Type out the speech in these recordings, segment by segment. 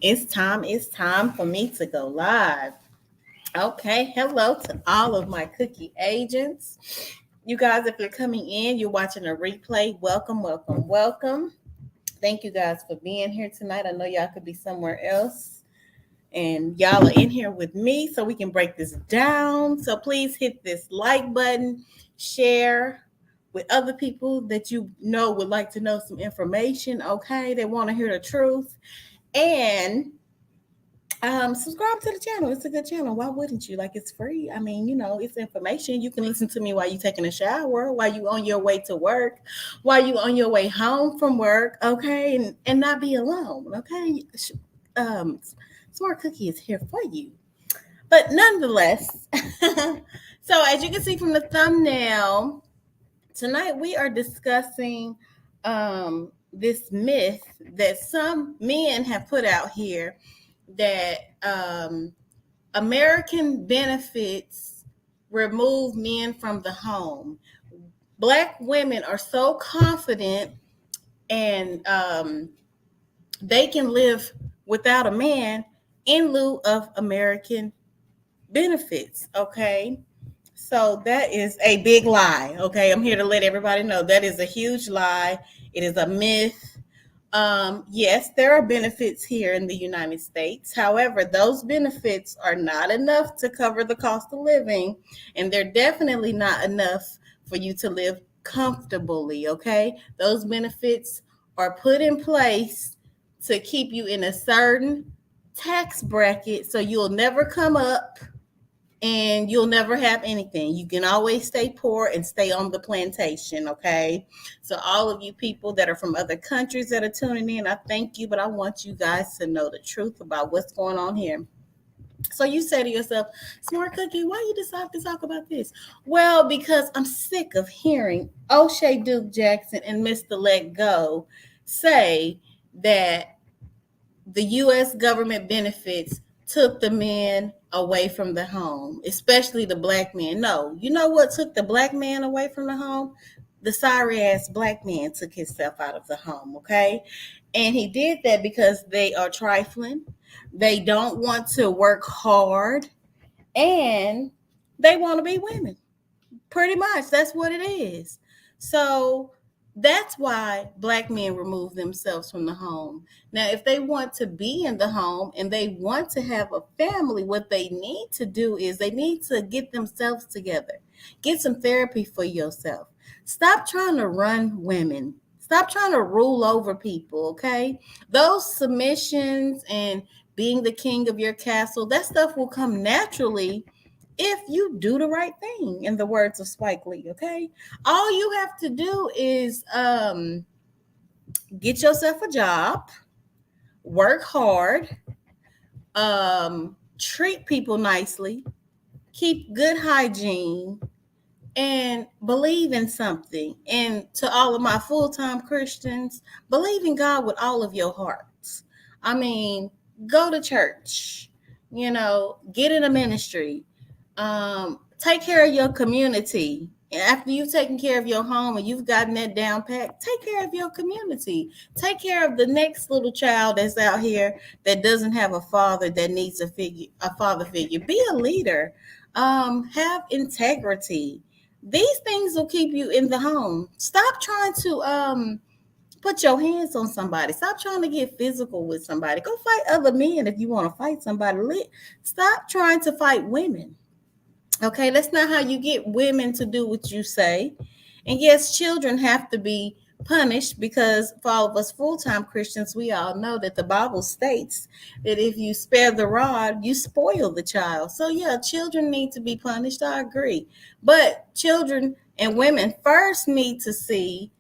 It's time for me to go live. Okay, hello to all of my cookie agents. You guys, if you're coming in, you're watching a replay. Welcome, welcome, welcome. Thank you guys for being here tonight. I know y'all could be somewhere else, and y'all are in here with me so we can break this down. So please hit this like button, share with other people that you know would like to know some information. Okay, they want to hear the truth. And subscribe to the channel. It's a good channel. Why wouldn't you? Like, it's free. I mean, it's information. You can listen to me while you taking a shower, while you on your way to work, while you on your way home from work. Okay, and not be alone. Okay, um, Smart Cookie is here for you. But nonetheless, so as you can see from the thumbnail, tonight we are discussing this myth that some men have put out here that American benefits remove men from the home. Black women are so confident and they can live without a man in lieu of American benefits. Okay. So that is a big lie. Okay. I'm here to let everybody know that is a huge lie. It is a myth. Yes, there are benefits here in the United States. However, those benefits are not enough to cover the cost of living, and they're definitely not enough for you to live comfortably. Okay. Those benefits are put in place to keep you in a certain tax bracket so you'll never come up and you'll never have anything. You can always stay poor and stay on the plantation, okay? So all of you people that are from other countries that are tuning in, I thank you, but I want you guys to know the truth about what's going on here. So you say to yourself, Smart Cookie, why you decide to talk about this? Well, because I'm sick of hearing O'Shea Duke Jackson and Mr. Let Go say that the U.S. government benefits took the men away from the home, especially the black men. No, you know what took the black man away from the home? The sorry ass black man took himself out of the home, okay? And he did that because they are trifling. They don't want to work hard and they want to be women. Pretty much, that's what it is. So that's why black men remove themselves from the home. Now, if they want to be in the home and they want to have a family, what they need to do is they need to get themselves together. Get some therapy for yourself. Stop trying to run women. Stop trying to rule over people, okay? Those submissions and being the king of your castle, that stuff will come naturally if you do the right thing, in the words of Spike Lee. Okay, all you have to do is get yourself a job, work hard, treat people nicely, keep good hygiene, and believe in something. And to all of my full-time Christians, believe in God with all of your hearts. I mean, go to church, get in a ministry, take care of your community. And after you've taken care of your home and you've gotten that down pat, take care of your community. Take care of the next little child that's out here that doesn't have a father, that needs a father figure. Be a leader. Have integrity. These things will keep you in the home. Stop trying to put your hands on somebody. Stop trying to get physical with somebody. Go fight other men if you want to fight somebody. Stop trying to fight women. Okay, that's not how you get women to do what you say. And yes, children have to be punished because for all of us full-time Christians, we all know that the Bible states that if you spare the rod, you spoil the child. So yeah, children need to be punished. I agree. But children and women first need to see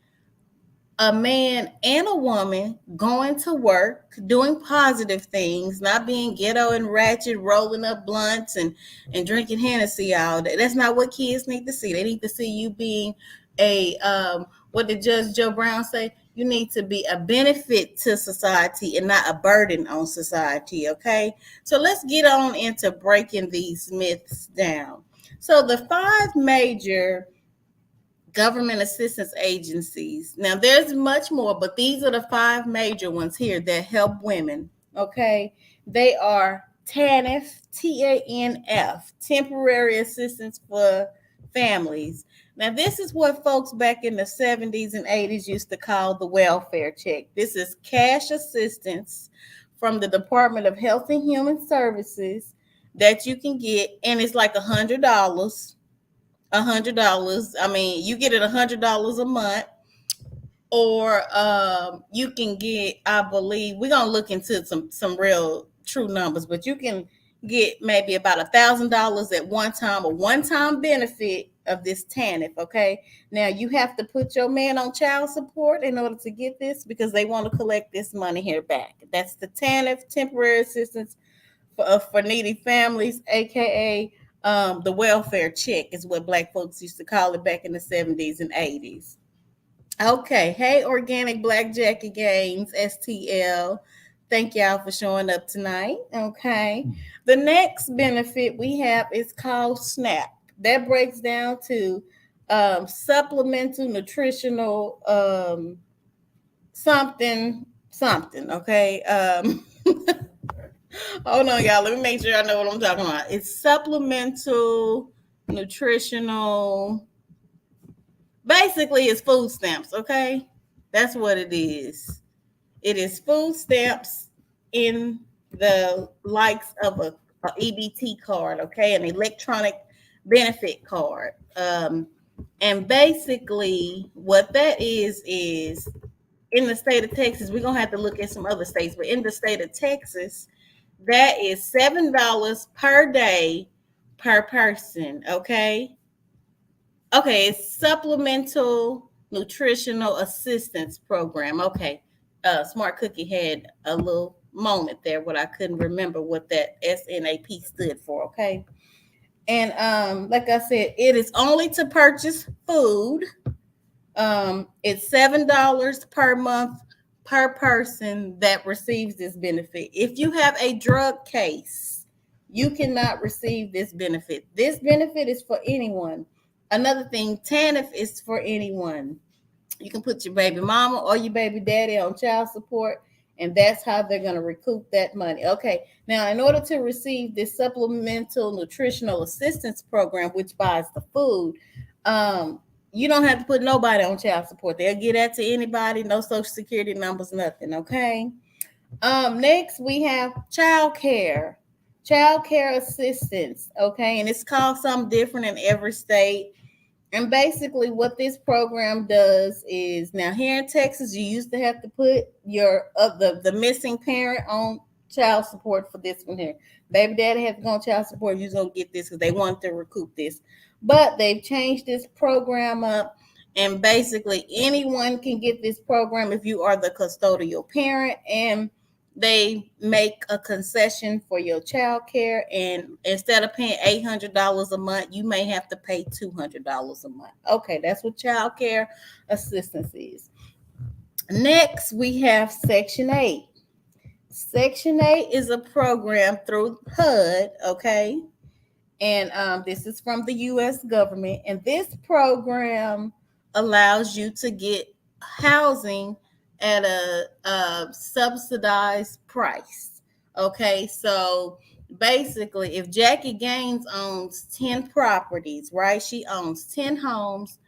a man and a woman going to work, doing positive things, not being ghetto and ratchet, rolling up blunts and drinking Hennessy all day. That's not what kids need to see. They need to see you being what did Judge Joe Brown say? You need to be a benefit to society and not a burden on society, okay? So let's get on into breaking these myths down. So the five major government assistance agencies. Now, there's much more, but these are the five major ones here that help women. Okay, they are TANF, TANF, temporary assistance for families. Now, this is what folks back in the 70s and 80s used to call the welfare check. This is cash assistance from the Department of Health and Human Services that you can get, and it's like $100. $100. I mean, you get it $100 a month, or you can get, I believe we're gonna look into some real true numbers, but you can get maybe about $1,000 at one time, a one-time benefit of this TANF. Okay, now you have to put your man on child support in order to get this, because they want to collect this money here back. That's the TANF, temporary assistance for needy families, aka the welfare check is what black folks used to call it back in the 70s and 80s. Okay. Hey, Organic Black Jackie Gaines, STL. Thank y'all for showing up tonight. Okay. The next benefit we have is called SNAP. That breaks down to supplemental nutritional something. Okay. Hold on, y'all. Let me make sure I know what I'm talking about. It's supplemental nutritional. Basically, it's food stamps, okay? That's what it is. It is food stamps in the likes of a EBT card, okay? An electronic benefit card. And basically, what that is in the state of Texas, we're going to have to look at some other states, but in the state of Texas, that is $7 per day per person, okay? Okay, it's supplemental nutritional assistance program. Okay, Smart Cookie had a little moment there where I couldn't remember what that SNAP stood for. Okay, and like I said, it is only to purchase food. It's $7 per month per person that receives this benefit. If you have a drug case, you cannot receive this benefit. This benefit is for anyone. Another thing, TANF is for anyone. You can put your baby mama or your baby daddy on child support, and that's how they're going to recoup that money. Okay, now in order to receive this supplemental nutritional assistance program, which buys the food, you don't have to put nobody on child support. They'll get that to anybody, no social security numbers, nothing. Okay. Next we have child care assistance. Okay, and it's called something different in every state. And basically, what this program does is, now here in Texas, you used to have to put your the missing parent on child support for this one here. Baby daddy had to go on child support. You're gonna get this because they want to recoup this, but they've changed this program up, and basically anyone can get this program if you are the custodial parent, and they make a concession for your child care, and instead of paying $800 a month, you may have to pay $200 a month. Okay, that's what child care assistance is. Next, we have Section 8. Section 8 is a program through HUD, okay? And this is from the U.S. government, and this program allows you to get housing at a subsidized price. Okay, so basically, if Jackie Gaines owns 10 properties, right? She owns 10 homes,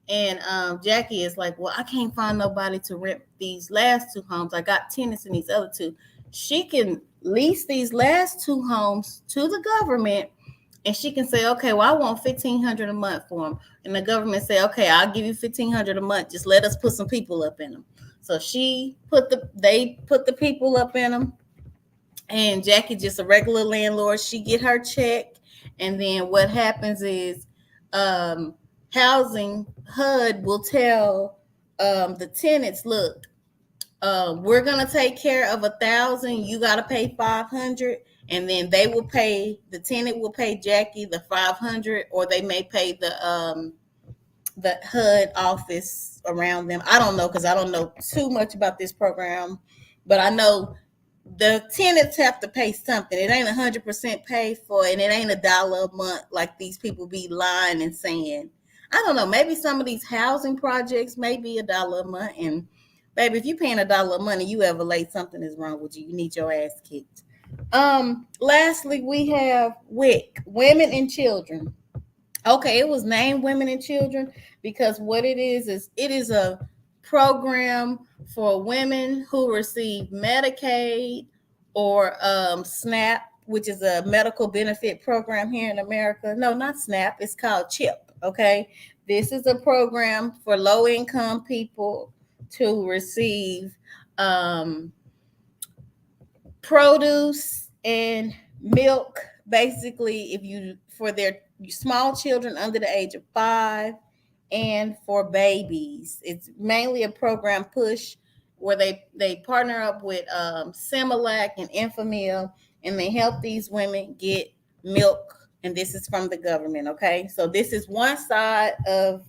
and Jackie is like, well, I can't find nobody to rent these last 2 homes. I got tenants in these other 2. She can lease these last 2 homes to the government, and she can say, okay, well, I want $1,500 a month for them. And the government say, okay, I'll give you $1,500 a month. Just let us put some people up in them. So they put the people up in them, and Jackie just a regular landlord. She get her check, and then what happens is, housing HUD will tell the tenants, look, we're gonna take care of 1,000. You gotta pay 500, and then the tenant will pay Jackie the 500, or they may pay the HUD office around them. I don't know, because I don't know too much about this program, but I know the tenants have to pay something. It ain't 100% paid for, and it ain't $1 a month like these people be lying and saying. I don't know. Maybe some of these housing projects may be $1 a month, and Baby, if you paying $1 of money, you ever late, something is wrong with you. You need your ass kicked. Lastly, we have WIC, Women and Children. Okay, it was named Women and Children because what it is it is a program for women who receive Medicaid or SNAP, which is a medical benefit program here in America. No, not SNAP, it's called CHIP. Okay, this is a program for low income people to receive um, produce and milk, basically, if you for their small children under the age of 5 and for babies. It's mainly a program push where they partner up with Similac and Infamil, and they help these women get milk, and this is from the government. Okay, so this is one side of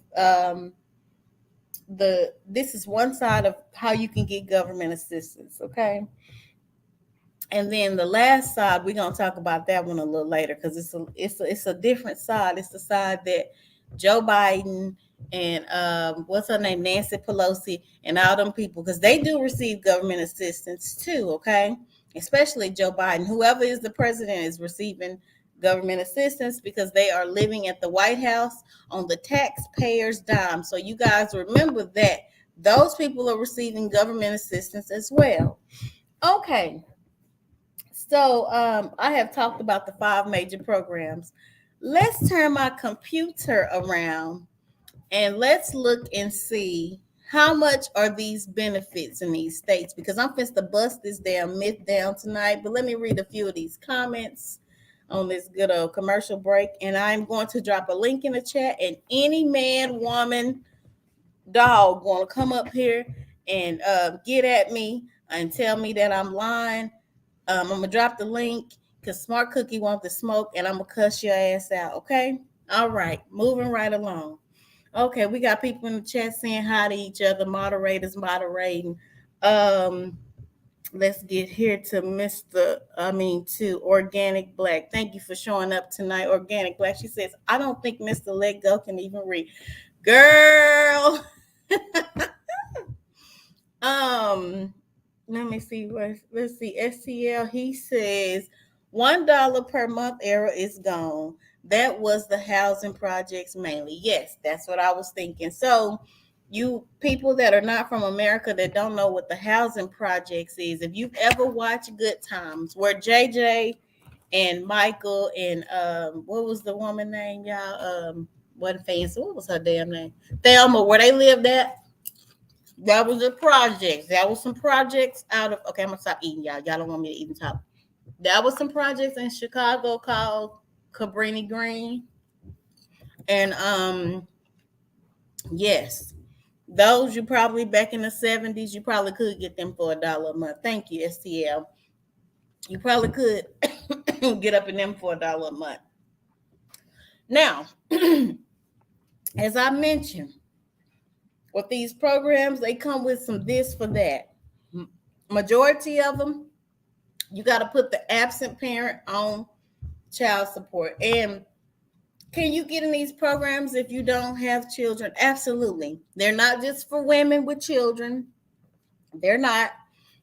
this is one side of how you can get government assistance. Okay, and then the last side, we're gonna talk about that one a little later because it's a different side. It's the side that Joe Biden and what's her name, Nancy Pelosi, and all them people, because they do receive government assistance too. Okay, especially Joe Biden. Whoever is the president is receiving government assistance because they are living at the White House on the taxpayers' dime. So you guys remember that those people are receiving government assistance as well. Okay, so I have talked about the 5 major programs. Let's turn my computer around and let's look and see how much are these benefits in these states, because I'm supposed to bust this damn myth down tonight. But let me read a few of these comments on this good old commercial break, and I'm going to drop a link in the chat. And any man, woman, dog want to come up here and get at me and tell me that I'm lying, I'm gonna drop the link because Smart Cookie wants to smoke, and I'm gonna cuss your ass out. Okay. All right. Moving right along. Okay, we got people in the chat saying hi to each other. Moderators moderating. Um, let's get here to to Organic Black. Thank you for showing up tonight, Organic Black. She says, I don't think Mr. Let Go can even read. Girl. Let me see. Let's see. STL. He says $1 per month era is gone. That was the housing projects mainly. Yes, that's what I was thinking. So, you people that are not from America that don't know what the housing projects is, if you've ever watched Good Times, where JJ and Michael and what was the woman name, y'all? Wasn't fancy. What was her damn name? Thelma, where they lived at. That was a project. That was some projects out of. Okay, I'm gonna stop eating, y'all. Y'all don't want me to even talk. That was some projects in Chicago called Cabrini Green, and yes, those you probably back in the '70s. You probably could get them for $1 a month. Thank you, STL. You probably could get up in them for $1 a month. Now, as I mentioned, with these programs, they come with some this for that. Majority of them, you got to put the absent parent on child support. And can you get in these programs if you don't have children? Absolutely. They're not just for women with children. They're not.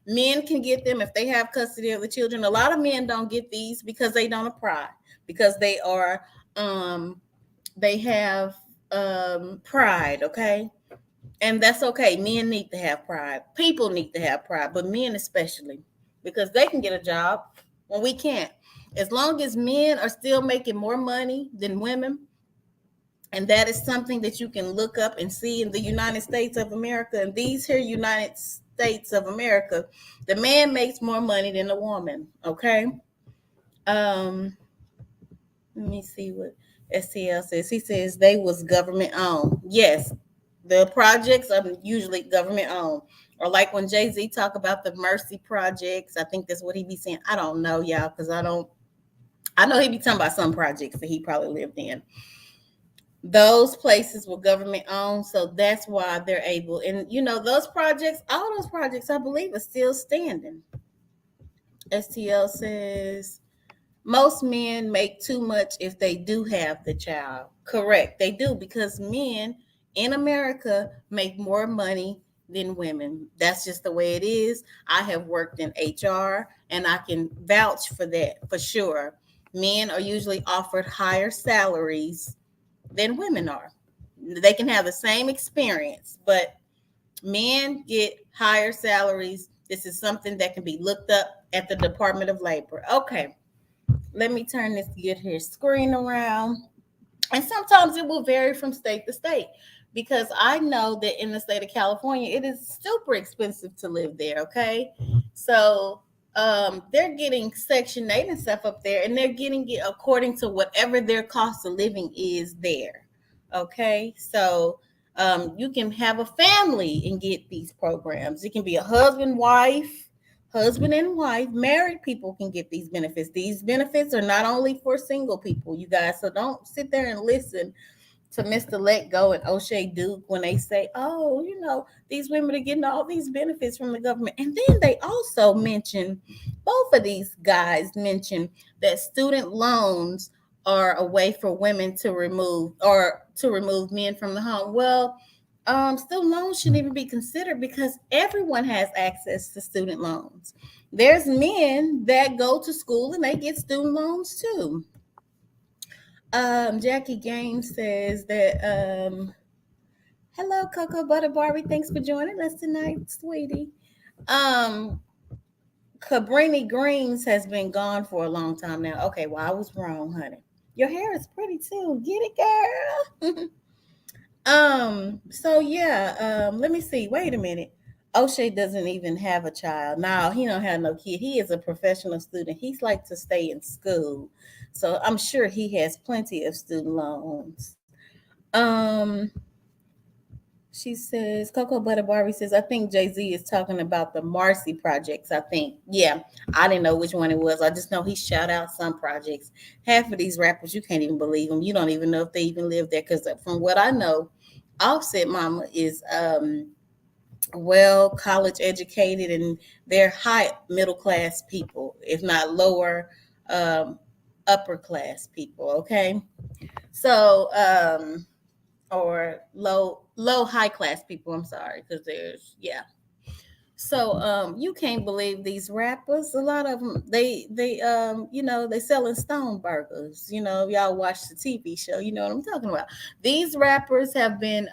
Men can get them if they have custody of the children. A lot of men don't get these because they don't apply, because they are they have pride, okay? And that's okay. Men need to have pride. People need to have pride, but men especially, because they can get a job when we can't. As long as men are still making more money than women, and that is something that you can look up and see in the United States of America. And these here United States of America, the man makes more money than the woman. Okay. Let me see what STL says. He says they was government owned. Yes, the projects are usually government owned. Or like when Jay-Z talk about the Mercy projects, I think that's what he be saying. I don't know, y'all, because I know he be talking about some projects that he probably lived in. Those places were government owned, so that's why they're able. And those projects, all those projects, I believe, are still standing. STL says most men make too much if they do have the child. Correct, they do, because men in America make more money than women. That's just the way it is. I have worked in HR and I can vouch for that for sure. Men are usually offered higher salaries than women are. They can have the same experience, but men get higher salaries. This is something that can be looked up at the Department of Labor. Okay, let me turn this get here screen around. And sometimes it will vary from state to state because I know that in the state of California, it is super expensive to live there. Okay. So they're getting Section 8 and stuff up there, and they're getting it according to whatever their cost of living is there. Okay. So you can have a family and get these programs. It can be a husband and wife, married people can get these benefits. These benefits are not only for single people, you guys. So don't sit there and listen to Mr. Let Go and O'Shea Duke when they say, oh, these women are getting all these benefits from the government. And then they also mention, both of these guys mention that student loans are a way for women to remove men from the home. Well, student loans shouldn't even be considered because everyone has access to student loans. There's men that go to school and they get student loans too. Jackie Gaines says that, hello, Cocoa Butter Barbie. Thanks for joining us tonight, sweetie. Cabrini Greens has been gone for a long time now. Okay, well, I was wrong, honey. Your hair is pretty too. Get it, girl. So yeah, let me see. Wait a minute. O'Shea doesn't even have a child. No, he don't have no kid. He is a professional student. He's like to stay in school. So I'm sure he has plenty of student loans. Um, she says, Cocoa Butter Barbie says, I think Jay-Z is talking about the Marcy projects. I think. Yeah. I didn't know which one it was. I just know he shout out some projects. Half of these rappers, you can't even believe them. You don't even know if they even live there. Because from what I know, Offset Mama is well college educated and they're high middle class people, if not lower upper class people. Okay. So or low high class people, I'm sorry, because there's so you can't believe these rappers. A lot of them, they selling stone burgers. Y'all watch the TV show, you know what I'm talking about. These rappers have been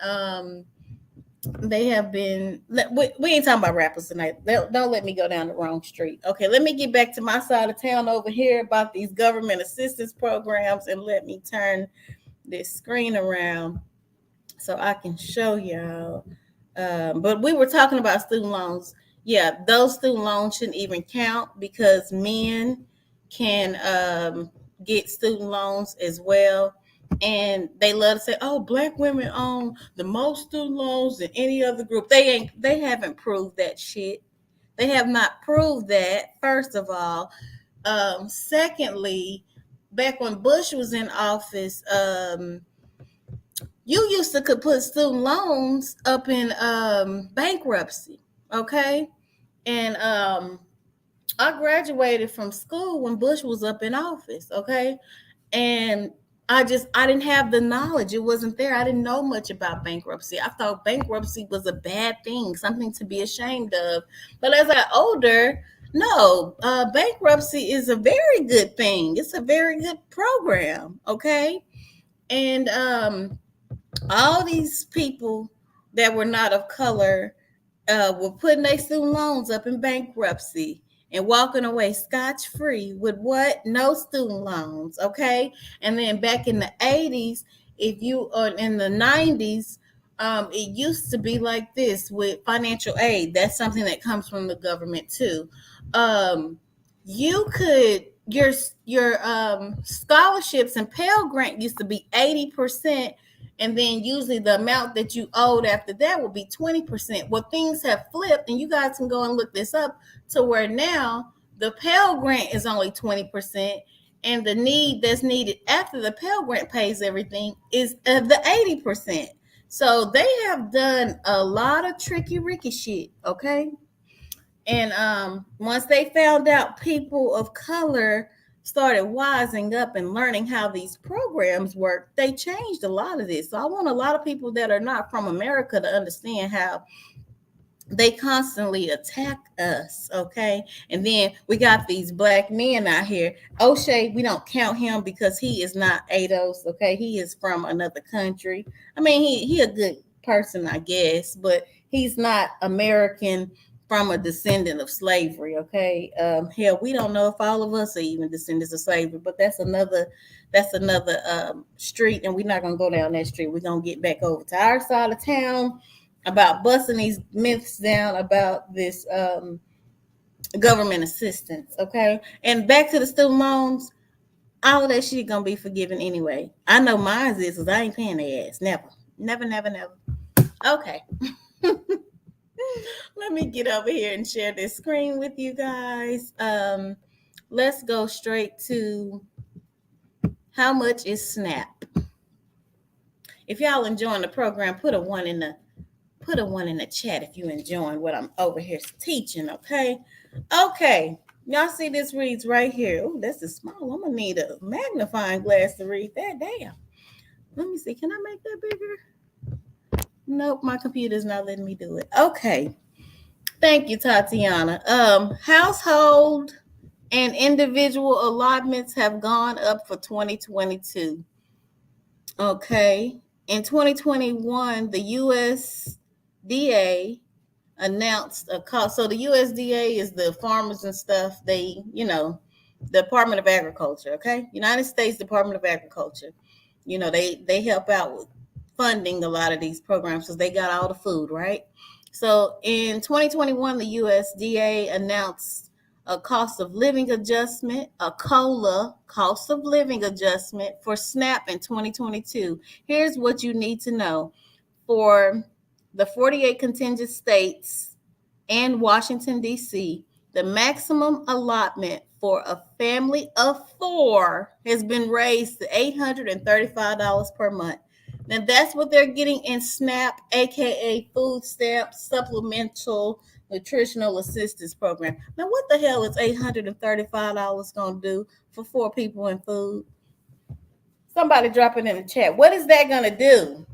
they have been we ain't talking about rappers tonight. Don't let me go down the wrong street. Okay, let me get back to my side of town over here about these government assistance programs, and let me turn this screen around so I can show y'all. But we were talking about student loans. Yeah, those student loans shouldn't even count because men can get student loans as well. And they love to say, "Oh, black women own the most student loans than any other group." They haven't proved that shit. They have not proved that. First of all, secondly, back when Bush was in office, you used to could put student loans up in bankruptcy, okay? And I graduated from school when Bush was up in office, okay? And I didn't have the knowledge. It wasn't there. I didn't know much about bankruptcy. I thought bankruptcy was a bad thing, something to be ashamed of. But as I got older, no, bankruptcy is a very good thing. It's a very good program, okay? And all these people that were not of color were putting their student loans up in bankruptcy and walking away scotch free with what? No student loans. Okay. And then back in the 80s, if you are in the 90s, it used to be like this with financial aid. That's something that comes from the government too. You could your scholarships and Pell Grant used to be 80%, and then usually the amount that you owed after that would be 20%. Well, things have flipped, and you guys can go and look this up to where now the Pell Grant is only 20%, and the need that's needed after the Pell Grant pays everything is the 80%. So they have done a lot of tricky Ricky shit, okay? And once they found out people of color started wising up and learning how these programs work, they changed a lot of this. So I want a lot of people that are not from America to understand how they constantly attack us, okay? And then we got these black men out here. O'Shea, we don't count him because he is not ADOS, okay? He is from another country. I mean, he a good person, I guess, but he's not American from a descendant of slavery, okay? Hell, we don't know if all of us are even descendants of slavery, but that's another street, and we're not gonna go down that street. We're gonna get back over to our side of town about busting these myths down about this government assistance, okay? And back to the student loans, all of that shit gonna be forgiven anyway. I know mine is because I ain't paying their ass. Never. Never, never, never. Okay. Let me get over here and share this screen with you guys. Let's go straight to how much is SNAP. If y'all enjoying the program, put a one in the chat if you enjoying what I'm over here teaching, okay? Okay. Y'all see this reads right here. Oh, this is small. I'm gonna need a magnifying glass to read that. Damn. Let me see. Can I make that bigger? Nope, my computer's not letting me do it. Okay. Thank you, Tatiana. Household and individual allotments have gone up for 2022. Okay. In 2021, the USDA announced a cost. So the USDA is the farmers and stuff. They, the Department of Agriculture. Okay, United States Department of Agriculture. They help out with funding a lot of these programs because they got all the food, right? So in 2021, the USDA announced a cost of living adjustment, a COLA, cost of living adjustment for SNAP in 2022. Here's what you need to know. For the 48 contingent states and Washington, D.C., the maximum allotment for a family of 4 has been raised to $835 per month. Now, that's what they're getting in SNAP, aka Food Stamps Supplemental Nutritional Assistance Program. Now, what the hell is $835 going to do for 4 people in food? Somebody drop it in the chat. What is that going to do?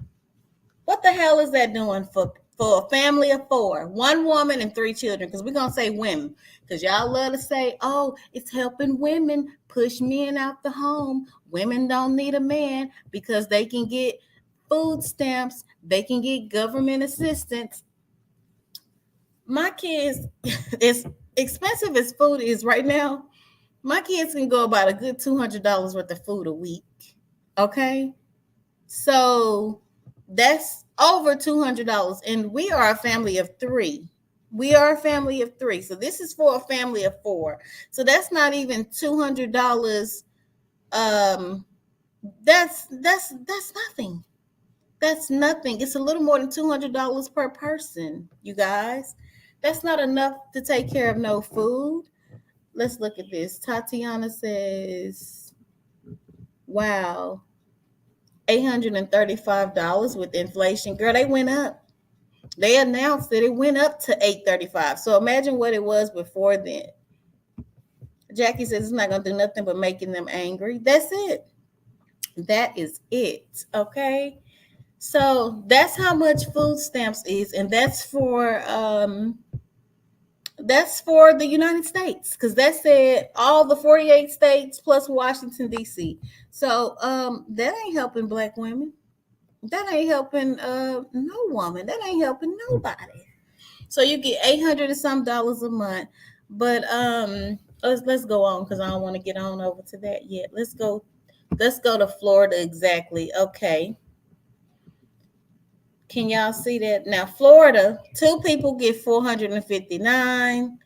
What the hell is that doing for a family of 4, 1 woman and 3 children? Because we're going to say women. Because y'all love to say, oh, it's helping women push men out the home. Women don't need a man because they can get food stamps. They can get government assistance. My kids, as expensive as food is right now, my kids can go about a good $200 worth of food a week. Okay? So that's over $200, and we are a family of 3. We are a family of 3, so this is for a family of 4. So that's not even $200. That's nothing. That's nothing. It's a little more than $200 per person, you guys. That's not enough to take care of no food. Let's look at this. Tatiana says, "Wow." $835 with inflation. Girl, they went up. They announced that it went up to $835. So imagine what it was before then. Jackie says it's not going to do nothing but making them angry. That's it. That is it. Okay. So that's how much food stamps is, and that's for the United States, because that said all the 48 states plus Washington, D.C. So that ain't helping black women. That ain't helping no woman. That ain't helping nobody. So you get $800 and some a month. But let's go on, because I don't want to get on over to that yet. Let's go to Florida exactly. Okay. Can y'all see that? Now, Florida, 2 people get 459,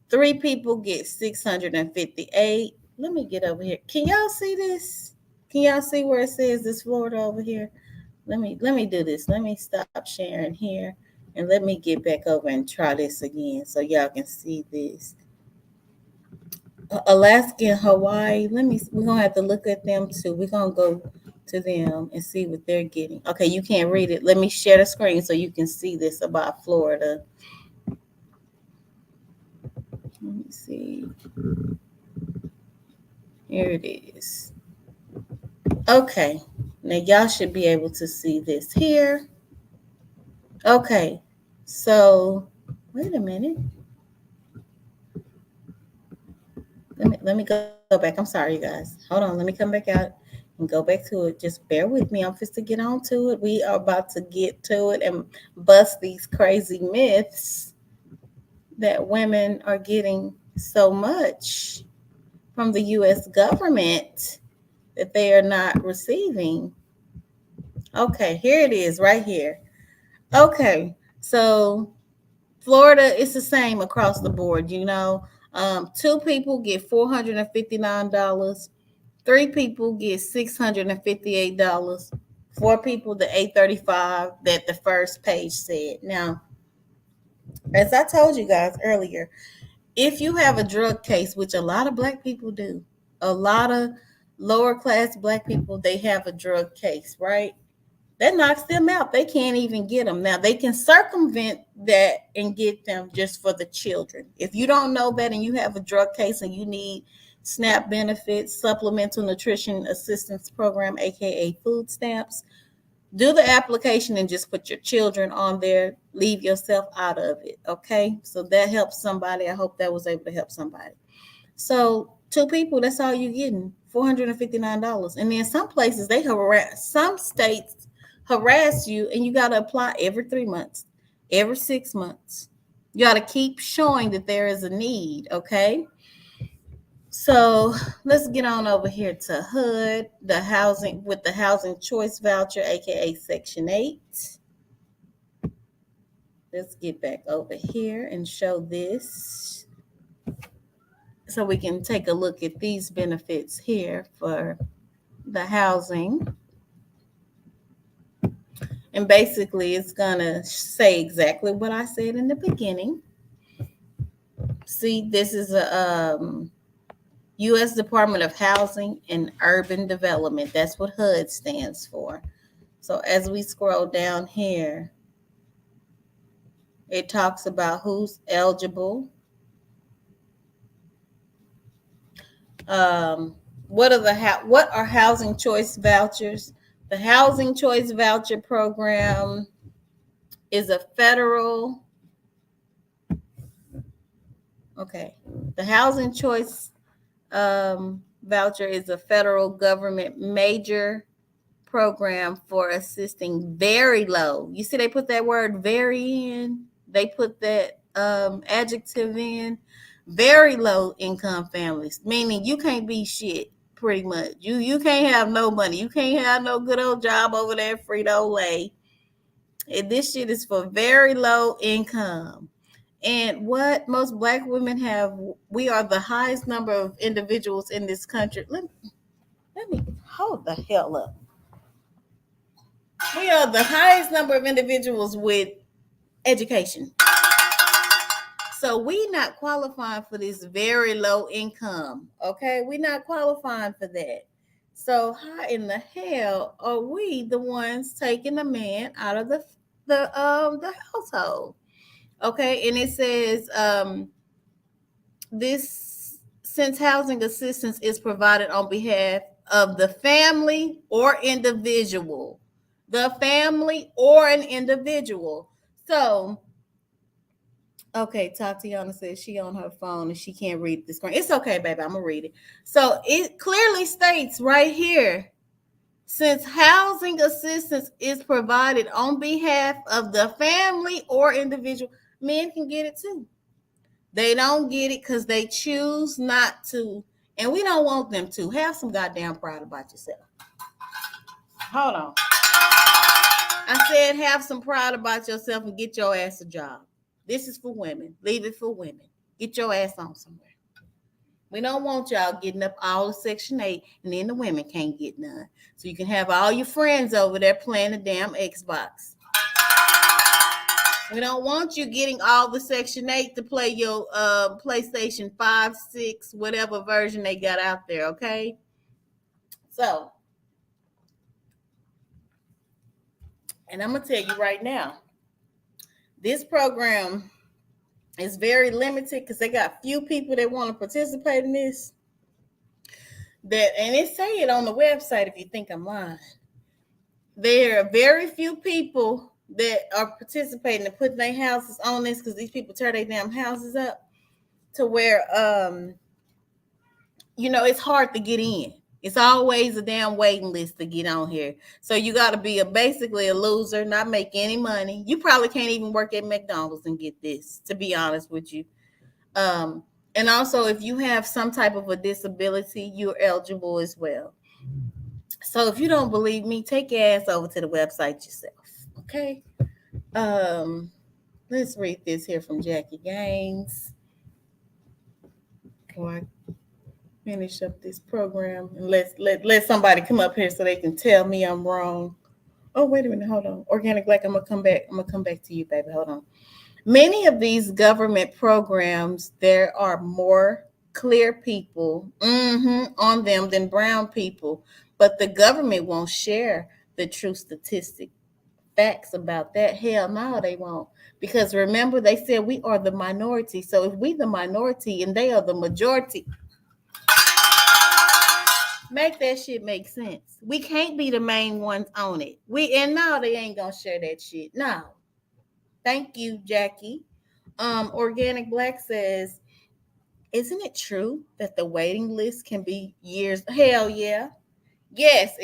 3 people get 658. Let me get over here. Can y'all see this? Can y'all see where it says this Florida over here? Let me do this. Let me stop sharing here, and let me get back over and try this again so y'all can see this. Alaska and Hawaii. We're gonna have to look at them too. We're gonna go to them and see what they're getting. Okay, you can't read it. Let me share the screen so you can see this about Florida. Let me see. Here it is. Okay, now y'all should be able to see this here. Okay, so Wait a minute. Let me go back. I'm sorry, you guys. Hold on. Let me come back out and go back to it. Just bear with me. I'm just to get on to it. We are about to get to it and bust these crazy myths that women are getting so much from the U.S. government that they are not receiving. Okay, here it is right here. Okay, so Florida, it's the same across the board. Two people get $459. Three people get $658. Four people the 835 that the first page said. Now, as I told you guys earlier, if you have a drug case, which a lot of black people do, a lot of lower class black people, they have a drug case, right? That knocks them out. They can't even get them. Now, they can circumvent that and get them just for the children. If you don't know that and you have a drug case and you need SNAP benefits, Supplemental Nutrition Assistance Program, aka food stamps, do the application and just put your children on there. Leave yourself out of it. Okay. So that helps somebody. I hope that was able to help somebody. So two people, that's all you're getting, $459. And then some places they harass, some states harass you, and you got to apply every 3 months, every 6 months. You got to keep showing that there is a need. Okay. So let's get on over here to HUD, the housing with the housing choice voucher, aka Section 8. Let's get back over here and show this so we can take a look at these benefits here for the housing. And basically, it's going to say exactly what I said in the beginning. See, this is a U.S. Department of Housing and Urban Development. That's what HUD stands for. So as we scroll down here, it talks about who's eligible. What are housing choice vouchers? The Housing Choice Voucher Program is a federal. Okay, the Housing Choice Voucher is a federal government major program for assisting very low. You see, they put that word "very" in. They put that adjective in. Very low income families, meaning you can't be shit. Pretty much, you can't have no money. You can't have no good old job over there, Frito-Lay. And this shit is for very low income. And what most black women have, we are the highest number of individuals in this country. Let me hold the hell up. We are the highest number of individuals with education. So we not qualifying for this very low income. Okay, we not qualifying for that. So how in the hell are we the ones taking a man out of the household? Okay, and it says this since housing assistance is provided on behalf of the family or individual. The family or an individual. So okay, Tatiana says she on her phone and she can't read the screen. It's okay, baby. I'm gonna read it. So it clearly states right here, since housing assistance is provided on behalf of the family or individual, men can get it too. They don't get it because they choose not to, and we don't want them to. Have some goddamn pride about yourself. Hold on. I said have some pride about yourself and get your ass a job. This is for women. Leave it for women. Get your ass on somewhere. We don't want y'all getting up all of Section 8 and then the women can't get none. So you can have all your friends over there playing the damn Xbox. We don't want you getting all the Section 8 to play your PlayStation 5, 6, whatever version they got out there, okay? So, and I'm going to tell you right now, this program is very limited because they got few people that want to participate in this. And it say it on the website if you think I'm lying. There are very few people that are participating and putting their houses on this because these people tear their damn houses up to where it's hard to get in. It's always a damn waiting list to get on here. So you got to be basically a loser, not make any money. You probably can't even work at McDonald's and get this, to be honest with you. Um, and also, if you have some type of a disability, you're eligible as well. So if you don't believe me, take your ass over to the website yourself. Okay. Let's read this here from Jackie Gaines. Can I finish up this program and let somebody come up here so they can tell me I'm wrong? Oh, wait a minute, hold on. Organic Black, I'm gonna come back to you, baby. Hold on. Many of these government programs, there are more clear people on them than brown people, but the government won't share the true statistic facts about that. Hell no, they won't. Because remember, they said we are the minority. So if we the minority and they are the majority, make that shit make sense. We can't be the main ones on it. No, they ain't gonna share that shit. No. Thank you, Jackie. Organic Black says, isn't it true that the waiting list can be years? Hell yeah. Yes,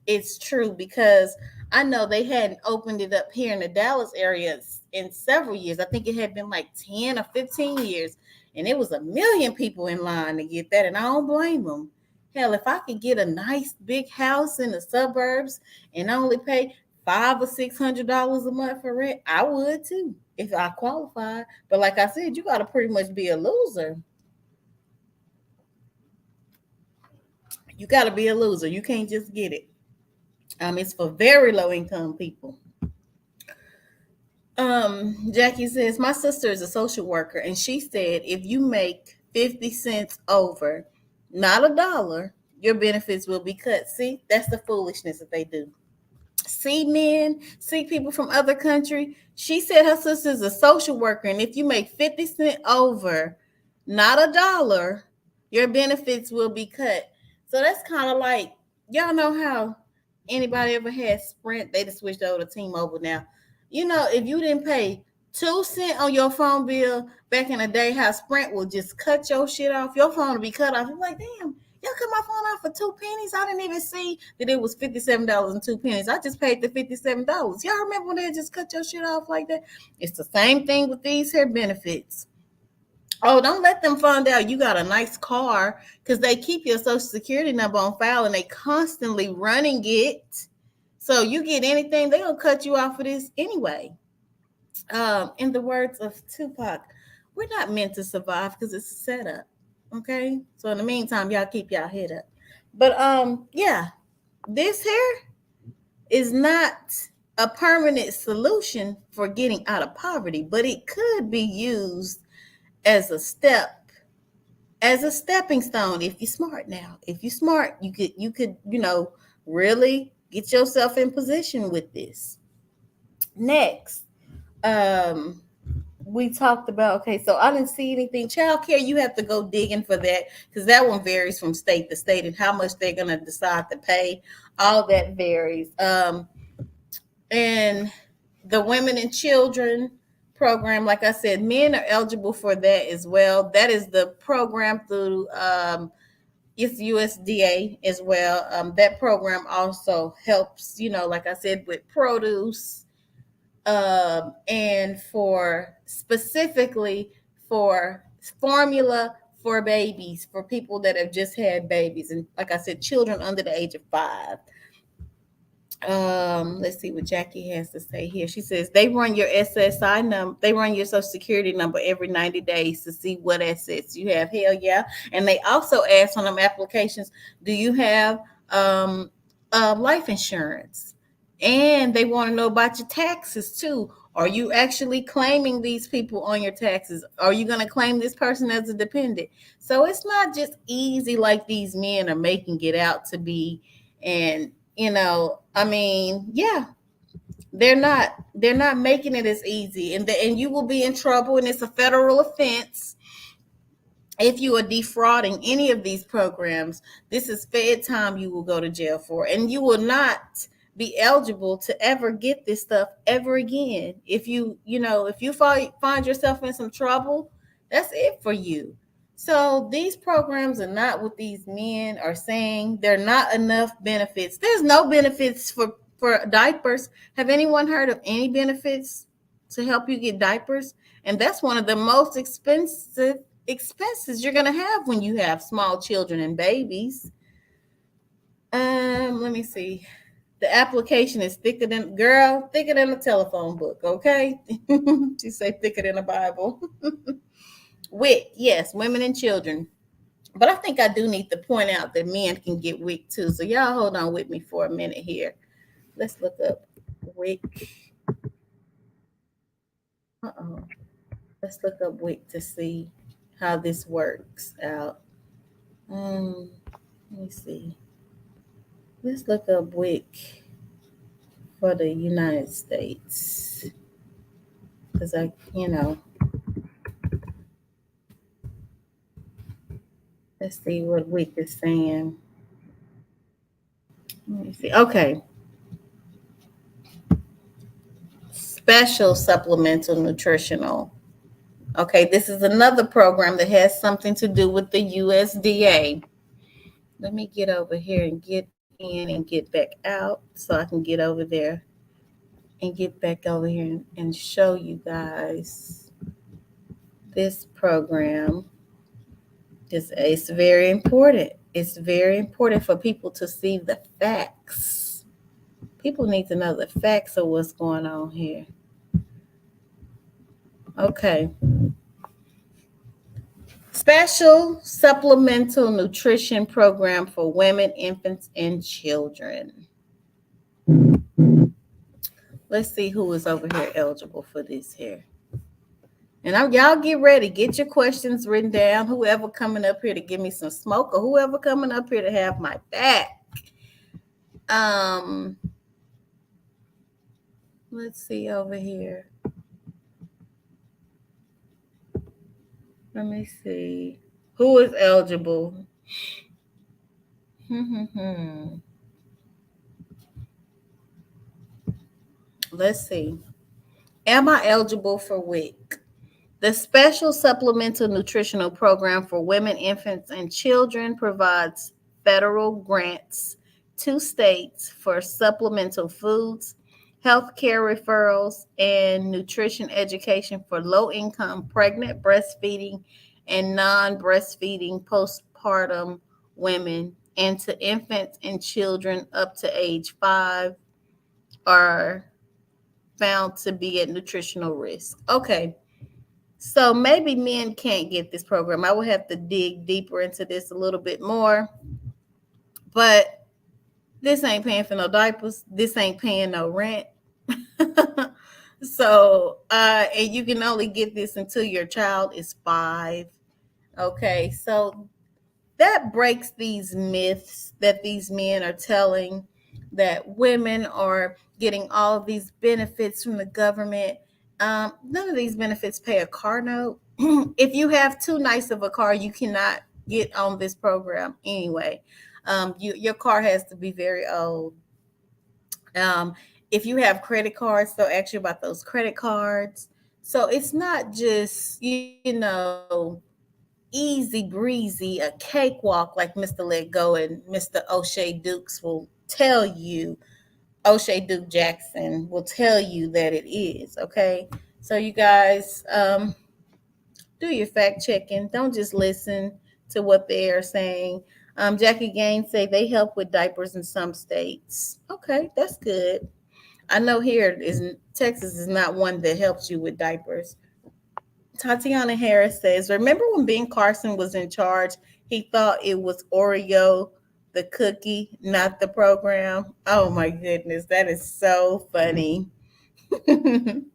it's true because I know they hadn't opened it up here in the Dallas area in several years. I think it had been like 10 or 15 years, and it was a million people in line to get that, and I don't blame them. Hell, if I could get a nice big house in the suburbs and only pay $500 or $600 a month for rent, I would too if I qualified. But like I said, you got to pretty much be a loser. You got to be a loser. You can't just get it. It's for very low income people. Jackie says, my sister is a social worker, and she said if you make 50 cents over, not a dollar, your benefits will be cut. See, that's the foolishness that they do. See people from other country. She said her sister is a social worker, and if you make 50 cents over, not a dollar, your benefits will be cut. So that's kind of like, y'all know how anybody ever had Sprint? They just switched over to T-Mobile now. If you didn't pay 2 cents on your phone bill back in the day, how Sprint will just cut your shit off. Your phone will be cut off. You're like, damn, y'all cut my phone off for 2 pennies. I didn't even see that it was $57.02. I just paid the $57. Y'all remember when they just cut your shit off like that? It's the same thing with these here benefits. Oh, don't let them find out you got a nice car because they keep your social security number on file and they constantly running it. So you get anything, they're going to cut you off for this anyway. In the words of Tupac, we're not meant to survive because it's a setup. Okay? So in the meantime, y'all keep y'all head up. But yeah, this here is not a permanent solution for getting out of poverty, but it could be used as a stepping stone if you're smart. Now if you're smart, you could really get yourself in position with this. Next, we talked about, okay, so I didn't see anything child care. You have to go digging for that because that one varies from state to state and how much they're going to decide to pay. All that varies. And the women and children program, like I said, men are eligible for that as well. That is the program through it's USDA as well. That program also helps, like I said, with produce, and for specifically for formula for babies, for people that have just had babies, and like I said, children under the age of 5. Let's see what Jackie has to say here. She says they run your SSI number, they run your social security number every 90 days to see what assets you have. Hell yeah. And they also ask on them applications, do you have life insurance? And they want to know about your taxes too. Are you actually claiming these people on your taxes? Are you going to claim this person as a dependent? So it's not just easy like these men are making it out to be. And yeah, they're not making it as easy, and you will be in trouble, and it's a federal offense if you are defrauding any of these programs. This is fed time you will go to jail for, and you will not be eligible to ever get this stuff ever again. If if you find yourself in some trouble, that's it for you. So these programs are not what these men are saying. They're not enough benefits. There's no benefits for diapers. Have anyone heard of any benefits to help you get diapers? And that's one of the most expenses you're going to have when you have small children and babies. Let me see. The application is thicker than a telephone book, okay? She say thicker than a Bible. WIC, yes, women and children. But I think I do need to point out that men can get WIC too. So y'all hold on with me for a minute here. Let's look up WIC. Let's look up WIC to see how this works out. Let me see. Let's look up WIC for the United States. Because let's see what WIC is saying. Let me see. Okay. Special supplemental nutritional. Okay, this is another program that has something to do with the USDA. Let me get over here and get in and get back out so I can get over there and get back over here and show you guys this program. It's very important. It's very important for people to see the facts. People need to know the facts of what's going on here. Okay. Special supplemental nutrition program for women, infants, and children. Let's see who is over here eligible for this here. And y'all get ready. Get your questions written down. Whoever coming up here to give me some smoke, or whoever coming up here to have my back. Let's see over here. Let me see. Who is eligible? Let's see. Am I eligible for WIC? The Special Supplemental Nutritional Program for Women, Infants, and Children provides federal grants to states for supplemental foods, healthcare referrals, and nutrition education for low-income, pregnant, breastfeeding, and non-breastfeeding postpartum women, and to infants and children up to age 5 are found to be at nutritional risk. Okay. So maybe men can't get this program. I would have to dig deeper into this a little bit more. But this ain't paying for no diapers. This ain't paying no rent. So, and you can only get this until your child is 5. Okay, so that breaks these myths that these men are telling, that women are getting all of these benefits from the government. None of these benefits pay a car note. If you have too nice of a car, you cannot get on this program anyway. Your car has to be very old. If you have credit cards, they'll ask you about those credit cards. So it's not just, easy breezy, a cakewalk like Mr. Let Go and Mr. O'Shea Dukes will tell you. O'Shea Duke Jackson will tell you that it is. Okay, so you guys do your fact checking. Don't just listen to what they are saying. Jackie Gaines say they help with diapers in some states. Okay, that's good. I know here Texas is not one that helps you with diapers. Tatiana Harris says, remember when Ben Carson was in charge, he thought it was Oreo, the cookie, not the program. Oh my goodness, that is so funny. But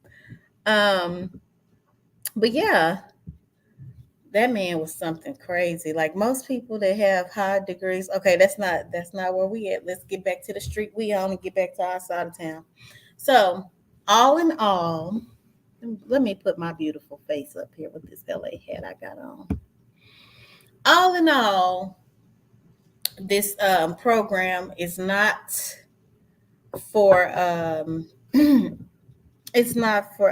yeah, that man was something crazy. Like most people that have high degrees. Okay, that's not where we at. Let's get back to the street we on and get back to our side of town. So, all in all, let me put my beautiful face up here with this LA hat I got on. All in all, this program is not for it's not for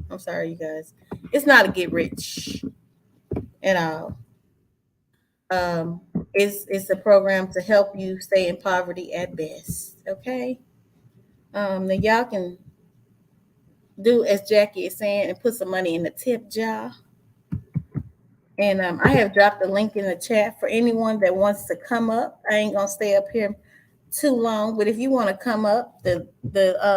I'm sorry you guys. It's not a get rich at all. Um it's a program to help you stay in poverty at best. Okay. Then y'all can do as Jackie is saying and put some money in the tip jar. And I have dropped a link in the chat for anyone that wants to come up. I ain't gonna stay up here too long, but if you want to come up, the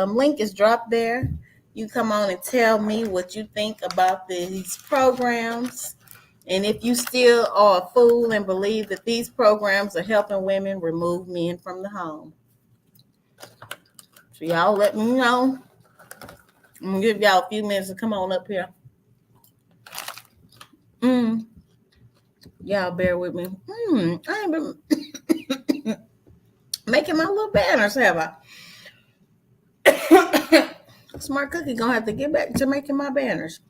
link is dropped there. You come on and tell me what you think about these programs, and if you still are a fool and believe that these programs are helping women remove men from the home. So y'all let me know. I'm gonna give y'all a few minutes to come on up here. Y'all bear with me. I ain't been making my little banners, have I? Smart Cookie gonna have to get back to making my banners.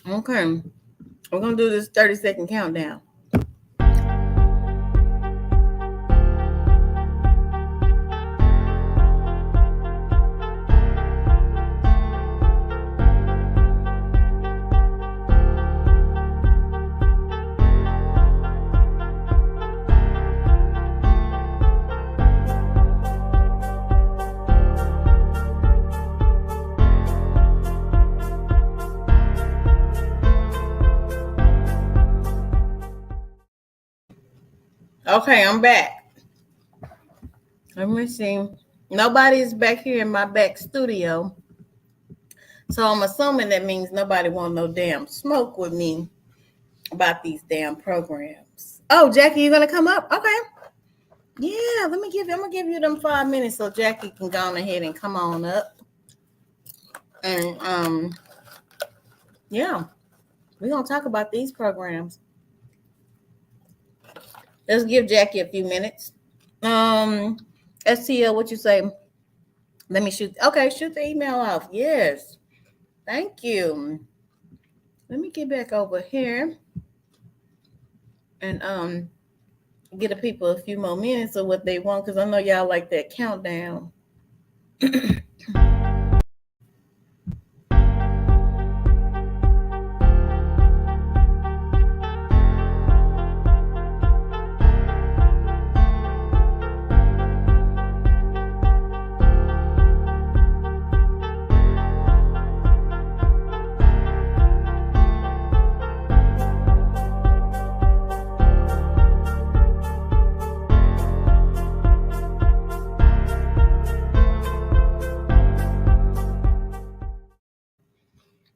Okay, we're gonna do this 30-second countdown. Okay, I'm back. Let me see. Nobody is back here in my back studio. So I'm assuming that means nobody want no damn smoke with me about these damn programs. Oh, Jackie, you gonna come up? Okay. Yeah, I'm gonna give you them 5 minutes so Jackie can go on ahead and come on up. And yeah, we're gonna talk about these programs. Let's give Jackie a few minutes. STL, what you say? Let me shoot. Okay, shoot the email off. Yes. Thank you. Let me get back over here and get the people a few more minutes of what they want because I know y'all like that countdown.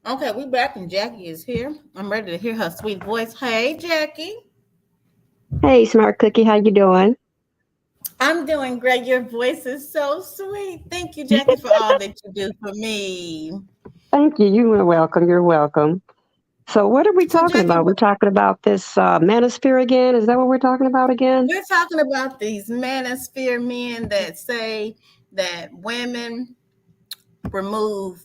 Okay, we back and Jackie is here. I'm ready to hear her sweet voice. Hey, Jackie. Hey, Smart Cookie, how you doing? I'm doing great. Your voice is so sweet. Thank you, Jackie, for all that you do for me. Thank you. You are welcome. You're welcome. So, what are we So, talking Jackie, about? We're talking about this manosphere again. Is that what we're talking about again? we're talking about these manosphere men that say that women remove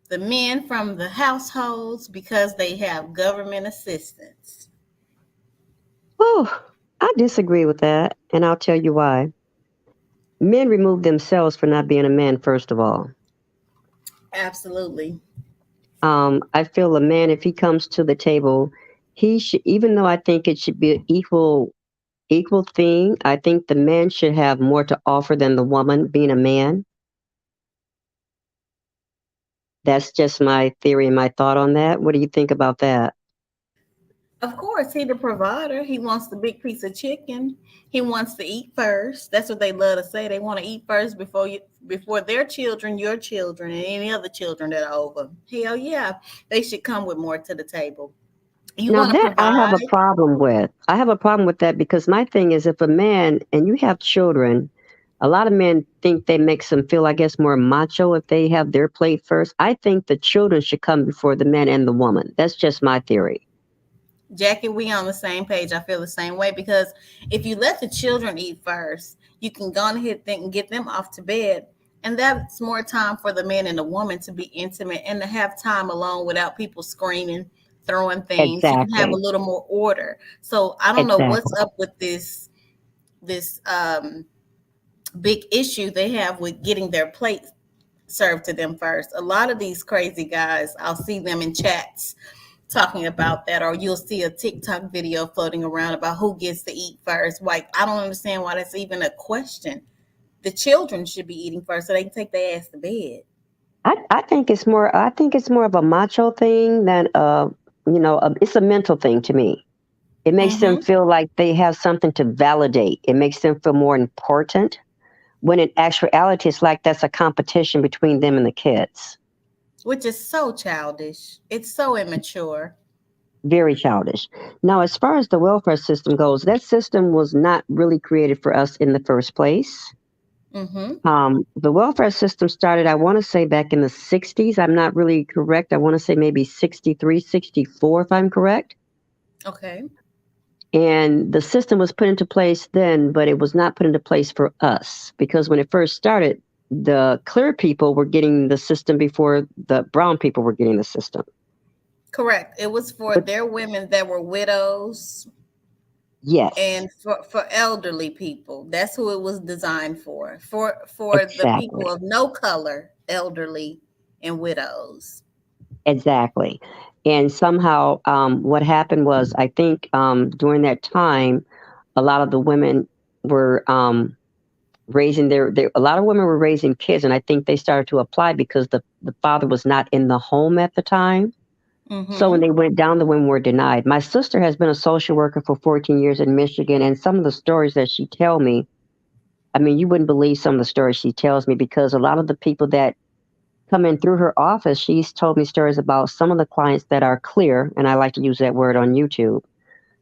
the men from the households because they have government assistance. Oh, I disagree with that, and I'll tell you why. Men remove themselves for not being a man, first of all. Absolutely. I feel a man, if he comes to the table, he should, even though I think it should be an equal thing, I think the man should have more to offer than the woman being a man. That's just my theory and my thought on that. What do you think about that? Of course, he the provider. He wants the big piece of chicken. He wants to eat first. That's what they love to say. They want to eat first before their children, your children, and any other children that are over. Hell yeah, they should come with more to the table. You Now want to that I have a provide. problem with. I have a problem with that because my thing is if a man and you have children, a lot of men think they makes them feel, I guess, more macho if they have their plate first. I think the children should come before the man and the woman. That's just my theory. Jackie, we on the same page. I feel the same way because if you let the children eat first, you can go ahead and get them off to bed. And that's more time for the man and the woman to be intimate and to have time alone without people screaming, throwing things. You can have a Exactly. little more order. So I don't know what's Exactly. up with this big issue they have with getting their plate served to them first. A lot of these crazy guys, I'll see them in chats talking about that, or you'll see a TikTok video floating around about who gets to eat first. Like, I don't understand why that's even a question. The children should be eating first so they can take their ass to bed. I think it's more of a macho thing than it's a mental thing to me. It makes them Mm-hmm. feel like they have something to validate. It makes them feel more important when in actuality it's like that's a competition between them and the kids. Which is so childish. It's so immature. Very childish. Now, as far as the welfare system goes, that system was not really created for us in the first place. Mm-hmm. The welfare system started, I want to say, back in the 60s. I'm not really correct. I want to say maybe 63, 64, if I'm correct. Okay. And the system was put into place then, but it was not put into place for us because when it first started, the clear people were getting the system before the brown people were getting the system. Correct. It was for But their women that were widows yes, and for elderly people. That's who it was designed for. For the people exactly. of no color, elderly and widows. Exactly. And somehow, what happened was, I think during that time, a lot of the women were raising a lot of women were raising kids, and I think they started to apply because the father was not in the home at the time. So when Mm-hmm. they went down, the women were denied. My sister has been a social worker for 14 years in Michigan, and some of the stories that she tell me, I mean, you wouldn't believe some of the stories she tells me because a lot of the people that come in through her office, she's told me stories about some of the clients that are clear, and I like to use that word on YouTube.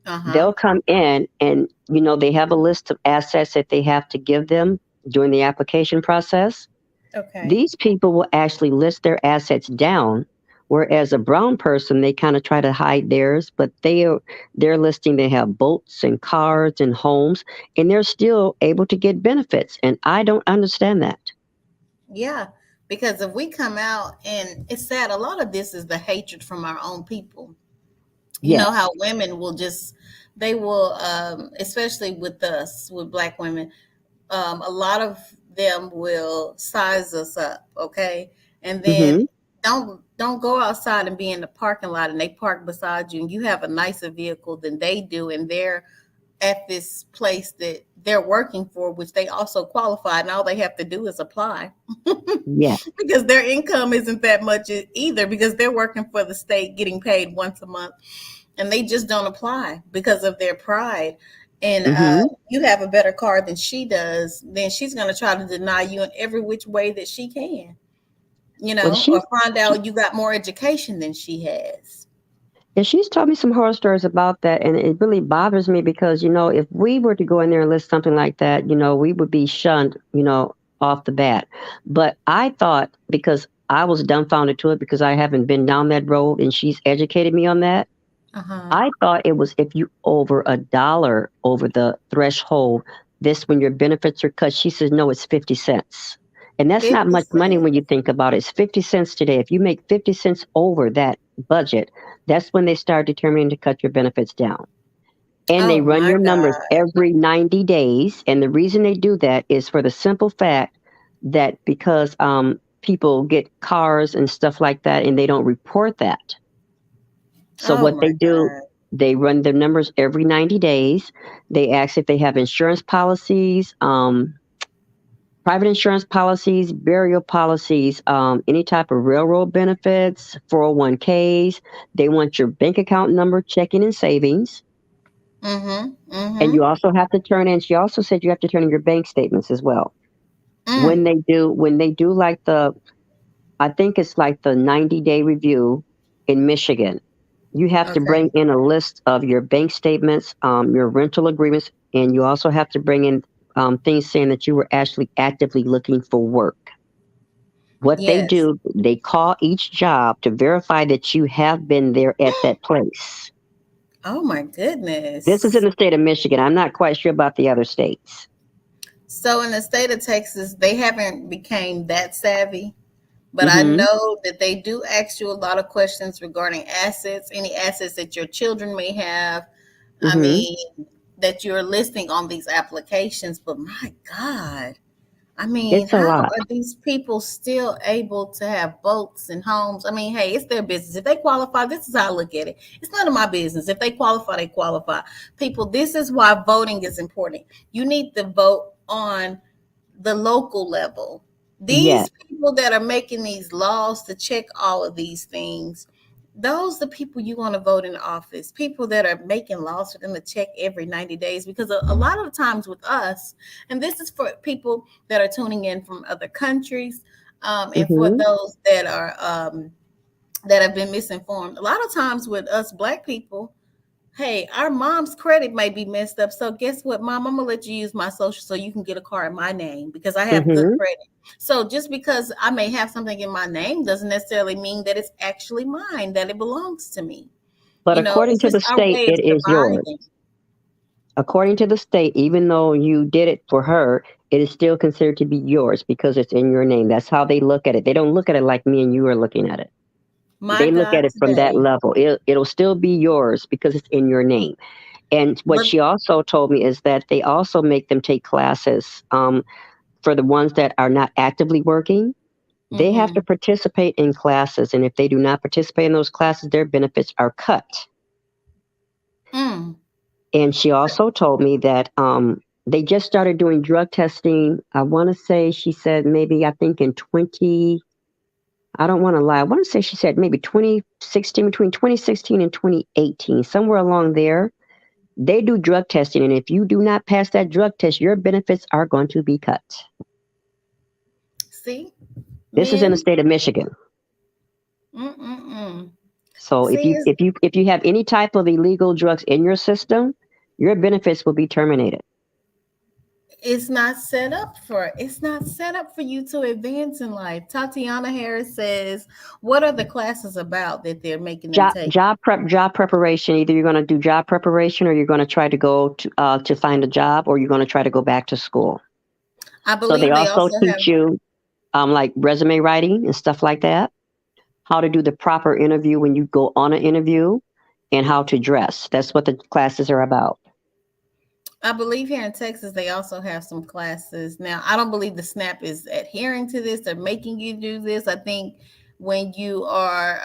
Uh-huh. They'll come in and, they have a list of assets that they have to give them during the application process. Okay. These people will actually list their assets down, whereas a brown person, they kind of try to hide theirs, but they're listing they have boats and cars and homes, and they're still able to get benefits. And I don't understand that. Yeah. Because if we come out, and it's sad, a lot of this is the hatred from our own people. You know how Yes. women will just, they will, especially with us, with Black women, a lot of them will size us up, okay, and then Hmm. don't go outside and be in the parking lot and they park beside you and you have a nicer vehicle than they do, and they're at this place that they're working for, which they also qualify, and all they have to do is apply. Yes. Because their income isn't that much either, because they're working for the state getting paid once a month, and they just don't apply because of their pride. And Hmm. you have a better car than she does, then she's going to try to deny you in every which way that she can, Well, or find out you got more education than she has. and she's told me some horror stories about that, and it really bothers me because if we were to go in there and list something like that, we would be shunned, off the bat. But I thought because I was dumbfounded to it because I haven't been down that road, and she's educated me on that. Uh-huh. I thought it was if you over $1 over the threshold, this when your benefits are cut. She says no, it's 50 cents. And that's not 50 much money when cents. you think about it. It's 50 cents today. If you make 50 cents over that budget, that's when they start determining to cut your benefits down. And they Oh run my your numbers God. every 90 days. And the reason they do that is for the simple fact that because people get cars and stuff like that and they don't report that. So Oh what my they do, God. they run their numbers every 90 days. They ask if they have insurance policies, private insurance policies, burial policies, any type of railroad benefits, 401ks. They want your bank account number, checking and savings. Mm-hmm. And Mm-hmm. you also have to turn in, she also said you have to turn in your bank statements as well. Mm. When they do like I think it's like the 90-day review in Michigan. You have to Okay. bring in a list of your bank statements, your rental agreements, and you also have to bring in things saying that you were actually actively looking for work. What they Yes. do, they call each job to verify that you have been there at that place. Oh my This is in goodness. the state of Michigan. I'm not quite sure about the other states. So in the state of Texas, they haven't became that savvy, but I Hmm. know that they do ask you a lot of questions regarding assets, any assets that your children may have. I Hmm. mean, that you're listing on these applications. But my God, I mean, It's a how lot. are these people still able to have boats and homes? I mean, hey, it's their business. If they qualify, this is how I look at it. It's none of my business. If they qualify, they qualify. People, this is why voting is important. You need to vote on the local level. Yes. These people that are making these laws to check all of these things, those are the people you want to vote in office. People that are making laws for them to check every 90 days. Because a lot of the times with us, and this is for people that are tuning in from other countries, and for Hmm. those that are that have been misinformed. A lot of times with us Black people, hey, our mom's credit may be messed up. So guess what, mom? I'm gonna let you use my social so you can get a car in my name because I have good Hmm. credit. So just because I may have something in my name doesn't necessarily mean that it's actually mine, that it belongs to me. But You know, according it's to just the our state, way of it is yours. surviving. According to the state, even though you did it for her, it is still considered to be yours because it's in your name. That's how they look at it. They don't look at it like me and you are looking at it. My They look God, at it from that today. level. It'll still be yours because it's in your name. And what But she also told me is that they also make them take classes for the ones that are not actively working. They have to mm-hmm. participate in classes. And if they do not participate in those classes, their benefits are cut. mm. And she also told me that they just started doing drug testing. I want to say she said maybe I think in 20. I don't want to lie. I want to say she said maybe 2016, between 2016 and 2018, somewhere along there. They do drug testing, and if you do not pass that drug test, your benefits are going to be cut. See, This is in the men. state of Michigan. Mm-mm-mm. So if See, you if you if you have any type of illegal drugs in your system, your benefits will be terminated. it's not set up for you to advance in life. Tatiana Harris says, what are the classes about that they're making them take? Job preparation. Either you're going to do job preparation, or you're going to try to go to find a job, or you're going to try to go back to school. I So they believe they also also have. teach you like resume writing and stuff like that, how to do the proper interview when you go on an interview, and how to dress. That's what the classes are about. I believe here in Texas they also have some classes. Now, I don't believe the SNAP is adhering to this or making you do this. I think when you are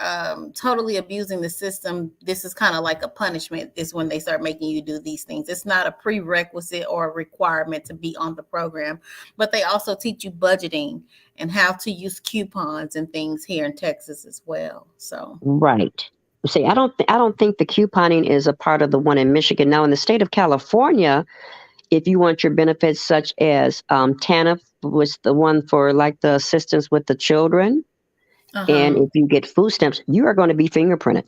totally abusing the system, this is kind of like a punishment. Is when they start making you do these things. It's not a prerequisite or a requirement to be on the program, but they also teach you budgeting and how to use coupons and things here in Texas as well. So, Right. See, I don't think the couponing is a part of the one in Michigan. Now, in the state of California, if you want your benefits, such as TANF was the one for like the assistance with the children, uh and huh. if you get food stamps, you are going to be fingerprinted.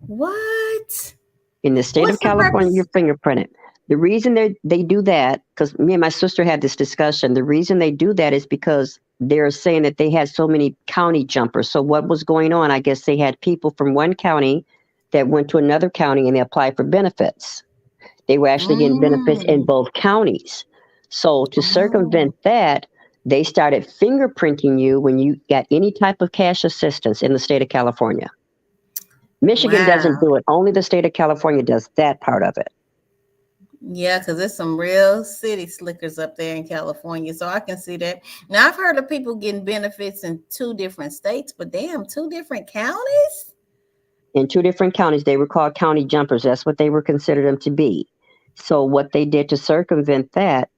What? In the state What's of the California, you're purpose? fingerprinted. The reason they do that, because me and my sister had this discussion, the reason they do that is because they're saying that they had so many county jumpers. So what was going on? I guess they had people from one county that went to another county and they applied for benefits. They were actually getting benefits in Mm. both counties. So to Oh, circumvent that, they started fingerprinting you when you got any type of cash assistance in the state of California. Michigan doesn't wow. do it. Only the state of California does that part of it. Yeah, because there's some real city slickers up there in California. So I can see that. Now, I've heard of people getting benefits in two different states, but damn, two different counties? In two different counties, they were called county jumpers. That's what they were considered them to be. So what they did to circumvent that,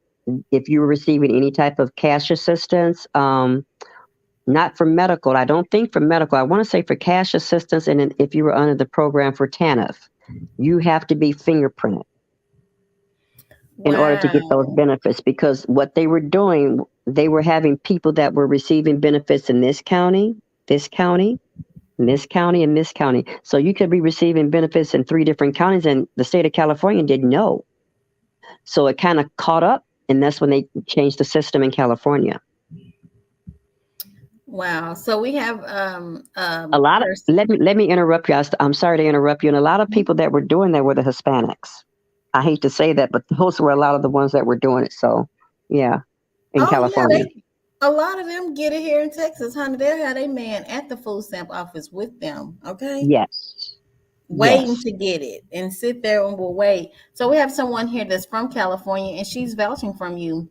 if you were receiving any type of cash assistance, not for medical, I don't think for medical, I want to say for cash assistance, and then if you were under the program for TANF, you have to be fingerprinted in order to get those Wow. benefits, because what they were doing, they were having people that were receiving benefits in this county, this county, this county, and this county. So you could be receiving benefits in three different counties, and the state of California didn't know. So it kind of caught up, and that's when they changed the system in California. Wow. So we have A lot of person. let me interrupt you. I'm sorry to interrupt you. And a lot of people that were doing that were the Hispanics. I hate to say that, but those were a lot of the ones that were doing it. So, yeah, in Oh yeah, California. they a lot of them get it here in Texas, honey. They'll have a man at the food stamp office with them. Okay. Yes, Waiting yes. to get it and sit there and will wait. So we have someone here that's from California and she's vouching from you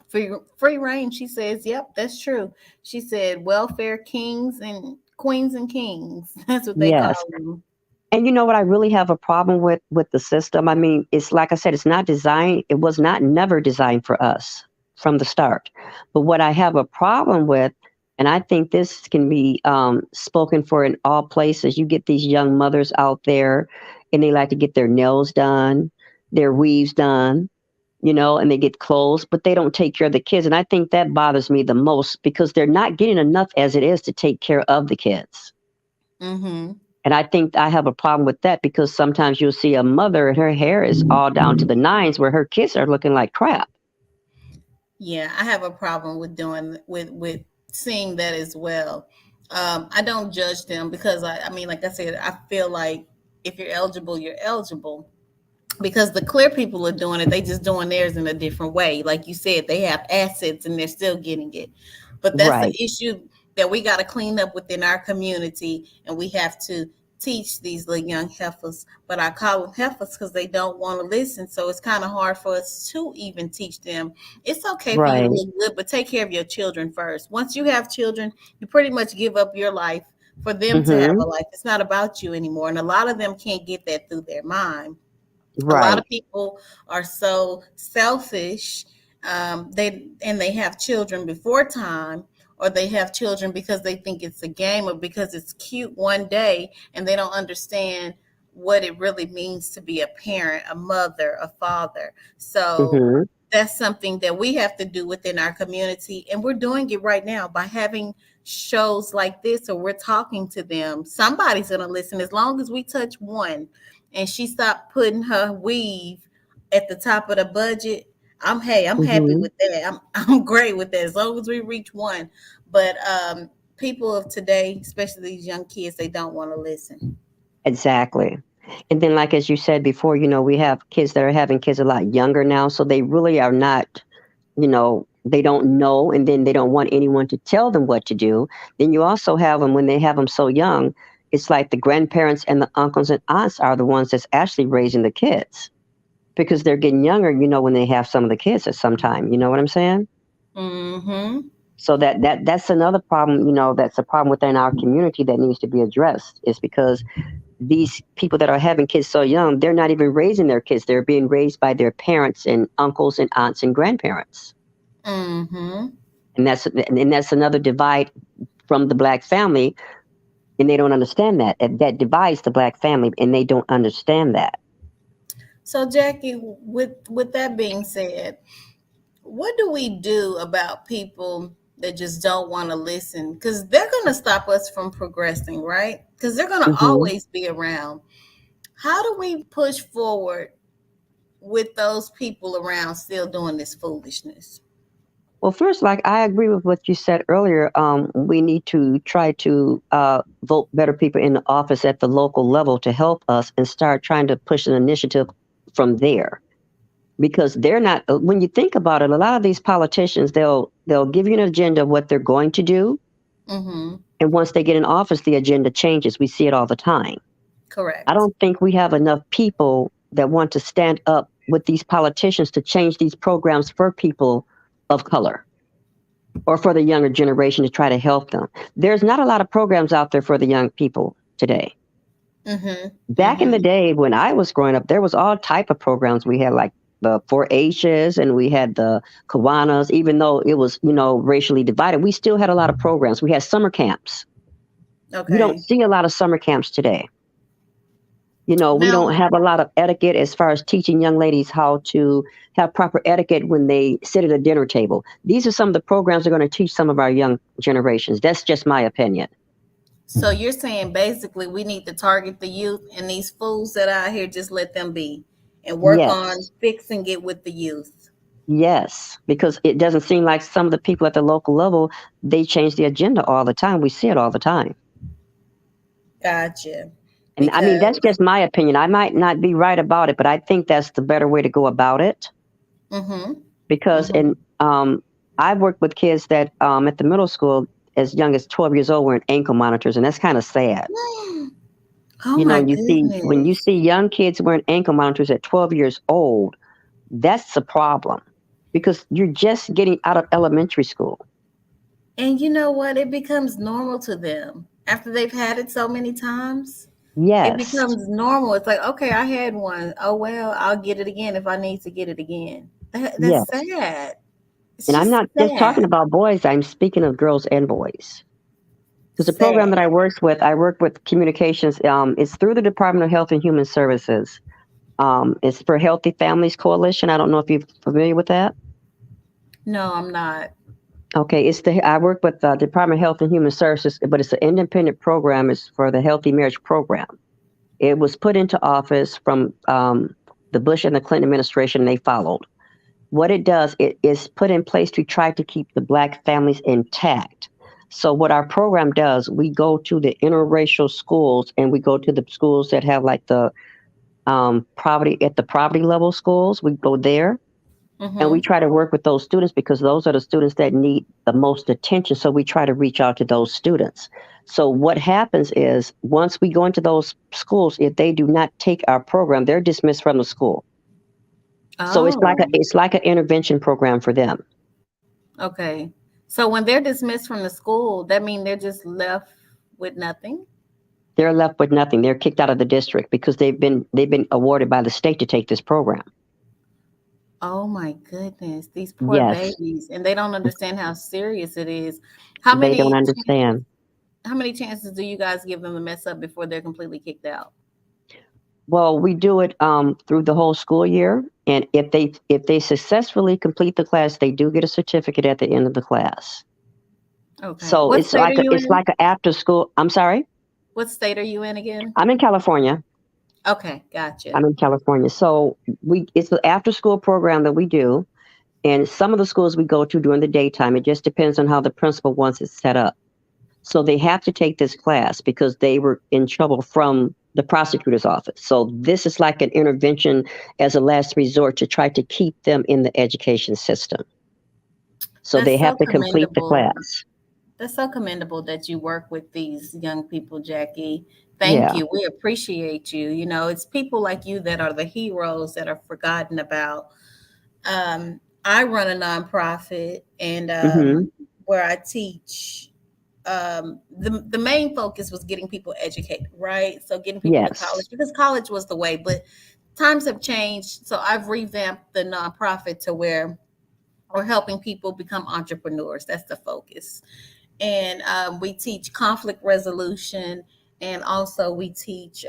free reign. She says, "Yep, that's true." She said, "Welfare kings and queens and kings." That's what they call Yes. them. And you know what I really have a problem with the system? I mean, it's like I said, it's not designed, it was not never designed for us from the start. But what I have a problem with, and I think this can be spoken for in all places, you get these young mothers out there and they like to get their nails done, their weaves done, and they get clothes, but they don't take care of the kids. And I think that bothers me the most because they're not getting enough as it is to take care of the kids. Mm-hmm. And I think I have a problem with that because sometimes you'll see a mother and her hair is all down to the nines where her kids are looking like crap. Yeah, I have a problem with doing with seeing that as well. I don't judge them because I mean, like I said, I feel like if you're eligible, you're eligible. Because the clear people are doing it, they just doing theirs in a different way. Like you said, they have assets and they're still getting it. But that's the Right. issue that we got to clean up within our community, and we have to teach these little young heifers. But I call them heifers because they don't want to listen. So it's kind of hard for us to even teach them. It's okay for you to Right. look good, but take care of your children first. Once you have children, you pretty much give up your life for them to have Hmm. a life. It's not about you anymore. And a lot of them can't get that through their mind. A lot of Right. people are so selfish. They have children before time, or they have children because they think it's a game or because it's cute one day, and they don't understand what it really means to be a parent, a mother, a father. So Hmm. that's something that we have to do within our community, and we're doing it right now by having shows like this, or we're talking to them. Somebody's going to listen as long as we touch one and she stopped putting her weave at the top of the budget. I'm happy Hmm. with that. I'm great with that as long as we reach one. But people of today, especially these young kids, they don't want to listen. Exactly. And then, like as you said before, we have kids that are having kids a lot younger now, so they really are not, they don't know, and then they don't want anyone to tell them what to do. Then you also have them when they have them so young. It's like the grandparents and the uncles and aunts are the ones that's actually raising the kids because they're getting younger, when they have some of the kids at some time. You know what I'm saying? Mm-hmm. So that's another problem, that's a problem within our community that needs to be addressed is because these people that are having kids so young, they're not even raising their kids. They're being raised by their parents and uncles and aunts and grandparents. Mm-hmm. And that's another divide from the black family, and they don't understand that. That divides the black family, and they don't understand that. So Jackie, with that being said, what do we do about people that just don't want to listen? Because they're going to stop us from progressing, right? Because they're going to Hmm. always be around. How do we push forward with those people around still doing this foolishness? Well, first, like I agree with what you said earlier. We need to try to vote better people in the office at the local level to help us and start trying to push an initiative from there. Because they're not. When you think about it, a lot of these politicians, they'll give you an agenda of what they're going to do, Mm-hmm. and once they get in office, the agenda changes. We see it all the time. I Correct. don't think we have enough people that want to stand up with these politicians to change these programs for people of color or for the younger generation to try to help them. There's not a lot of programs out there for the young people today. Mm-hmm. Back in the Mm-hmm. day when I was growing up, there was all type of programs. We had like the 4-H's and we had the Kiwanis, even though it was, racially divided, we still had a lot of programs. We had summer camps. You don't Okay. see a lot of summer camps today. We don't Now, have a lot of etiquette as far as teaching young ladies how to have proper etiquette when they sit at a dinner table. These are some of the programs that are going to teach some of our young generations. That's just my opinion. so you're saying basically we need to target the youth, and these fools that are out here, just let them be and work on Yes. fixing it with the youth. Yes. Because it doesn't seem like some of the people at the local level, they change the agenda all the time. We see it all the time. Gotcha. And I mean, that's Because, just my opinion. I might not be right about it, but I think that's the better way to go about it. mm-hmm. Because Mm-hmm. I've worked with kids that at the middle school as young as 12 years old wearing ankle monitors, and that's kind of sad. Oh my When you goodness. see young kids wearing ankle monitors at 12 years old, that's a problem. because you're just getting out of elementary school. And you know what? It becomes normal to them after they've had it so many times. It Yes. becomes normal. It's like, okay, I had one. Oh well, I'll get it again if I need to get it again. That's Yes. sad. It's And I'm just not just talking sad. about boys, I'm speaking of girls and boys. Because the program that Sad. I work with communications. It's through the Department of Health and Human Services. It's for Healthy Families Coalition. I don't know if you're familiar with that. No, I'm not. Okay, I work with the Department of Health and Human Services, but it's an independent program. It's for the Healthy Marriage Program. It was put into office from the Bush and the Clinton administration. And they followed. What it does, it is put in place to try to keep the Black families intact. So what our program does, we go to the interracial schools and we go to the schools that have like the poverty level schools. We go there and we Mm-hmm. try to work with those students because those are the students that need the most attention. So we try to reach out to those students. So what happens is once we go into those schools, if they do not take our program, they're dismissed from the school. So Oh, it's like an intervention program for them. okay. So when they're dismissed from the school, that means they're just left with nothing? They're left with nothing. They're kicked out of the district because they've been awarded by the state to take this program. Oh my goodness, these poor Yes, babies, and they don't understand how serious it is. How they don't many chances, understand. how many chances do you guys give them to mess up before they're completely kicked out? Well, we do it through the whole school year, and if they successfully complete the class, they do get a certificate at the end of the class. Okay. So What state are you it's in? like a after school. I'm sorry, What state are you in again? I'm in California. Okay, gotcha. I'm in California. So it's the after school program that we do, and some of the schools we go to during the daytime. It just depends on how the principal wants it set up. So they have to take this class because they were in trouble from the prosecutor's office. So this is like an intervention as a last resort to try to keep them in the education system. So That's they so have to complete the commendable. class. That's so commendable that you work with these young people, Jackie. Thank Yeah. you. We appreciate you. You know, it's people like you that are the heroes that are forgotten about. I run a nonprofit and Hmm. where I teach. The main focus was getting people educated, right? So getting people to Yes. college because college was the way, but times have changed. So I've revamped the nonprofit to where we're helping people become entrepreneurs. That's the focus. And we teach conflict resolution, and also we teach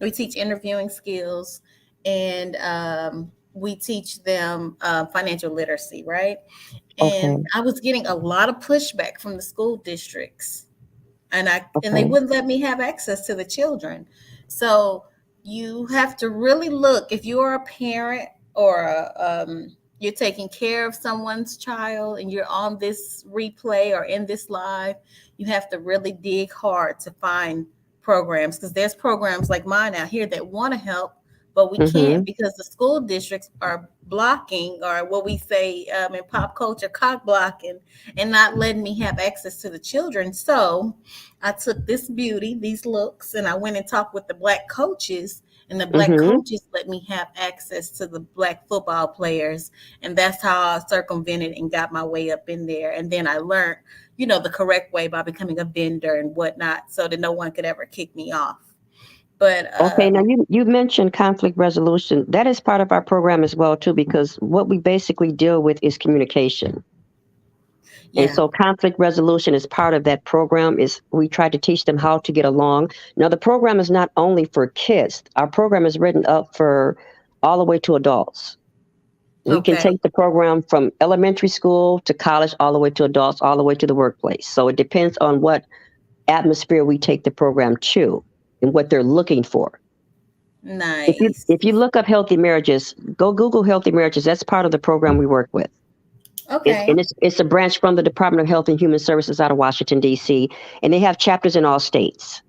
interviewing skills, and we teach them financial literacy, right? And Okay. I was getting a lot of pushback from the school districts, and they Okay. wouldn't let me have access to the children. So you have to really look if you're a parent or you're taking care of someone's child and you're on this replay or in this live, you have to really dig hard to find programs because there's programs like mine out here that want to help, but we can't Hmm. because the school districts are blocking, or what we say in pop culture, cock blocking, and not letting me have access to the children. So I took this beauty, these looks, and I went and talked with the black coaches, and the black Hmm. coaches let me have access to the black football players. And that's how I circumvented and got my way up in there. And then I learned, the correct way by becoming a vendor and whatnot so that no one could ever kick me off. But Okay. Now you mentioned conflict resolution. That is part of our program as well too, because what we basically deal with is communication. And yeah, so conflict resolution is part of that program. Is we try to teach them how to get along. Now the program is not only for kids. Our program is written up for all the way to adults. We can okay. take the program from elementary school to college, all the way to adults, all the way to the workplace. So it depends on what atmosphere we take the program to and what they're looking for. Nice. If you look up healthy marriages, go Google healthy marriages. That's part of the program we work with. Okay. It's a branch from the Department of Health and Human Services out of Washington D.C. and they have chapters in all states.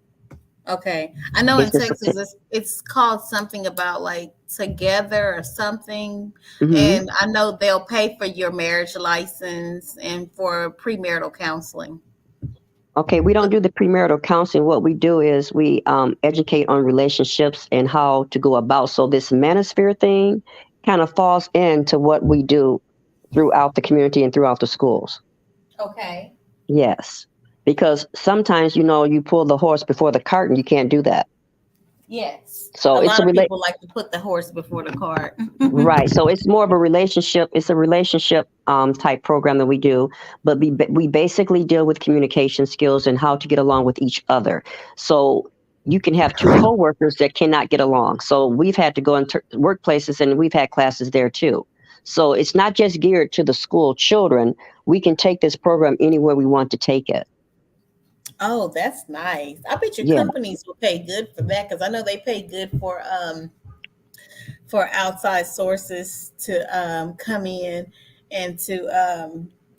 Okay. I know in It's just, Texas it's called something about like together or something. mm-hmm. And I know they'll pay for your marriage license and for premarital counseling. Okay, we don't do the premarital counseling. What we do is we educate on relationships and how to go about. So this manosphere thing kind of falls into what we do throughout the community and throughout the schools. Okay. Yes. Because sometimes, you pull the horse before the cart and you can't do that. Yes. So A it's a lot of relate people like to put the horse before the cart. right. So it's more of a relationship. It's a relationship type program that we do, but we basically deal with communication skills and how to get along with each other. So you can have two coworkers that cannot get along. So we've had to go into workplaces and we've had classes there too. So it's not just geared to the school children. We can take this program anywhere we want to take it. Oh, that's nice. I bet your Yeah. companies will pay good for that because I know they pay good for outside sources to come in and to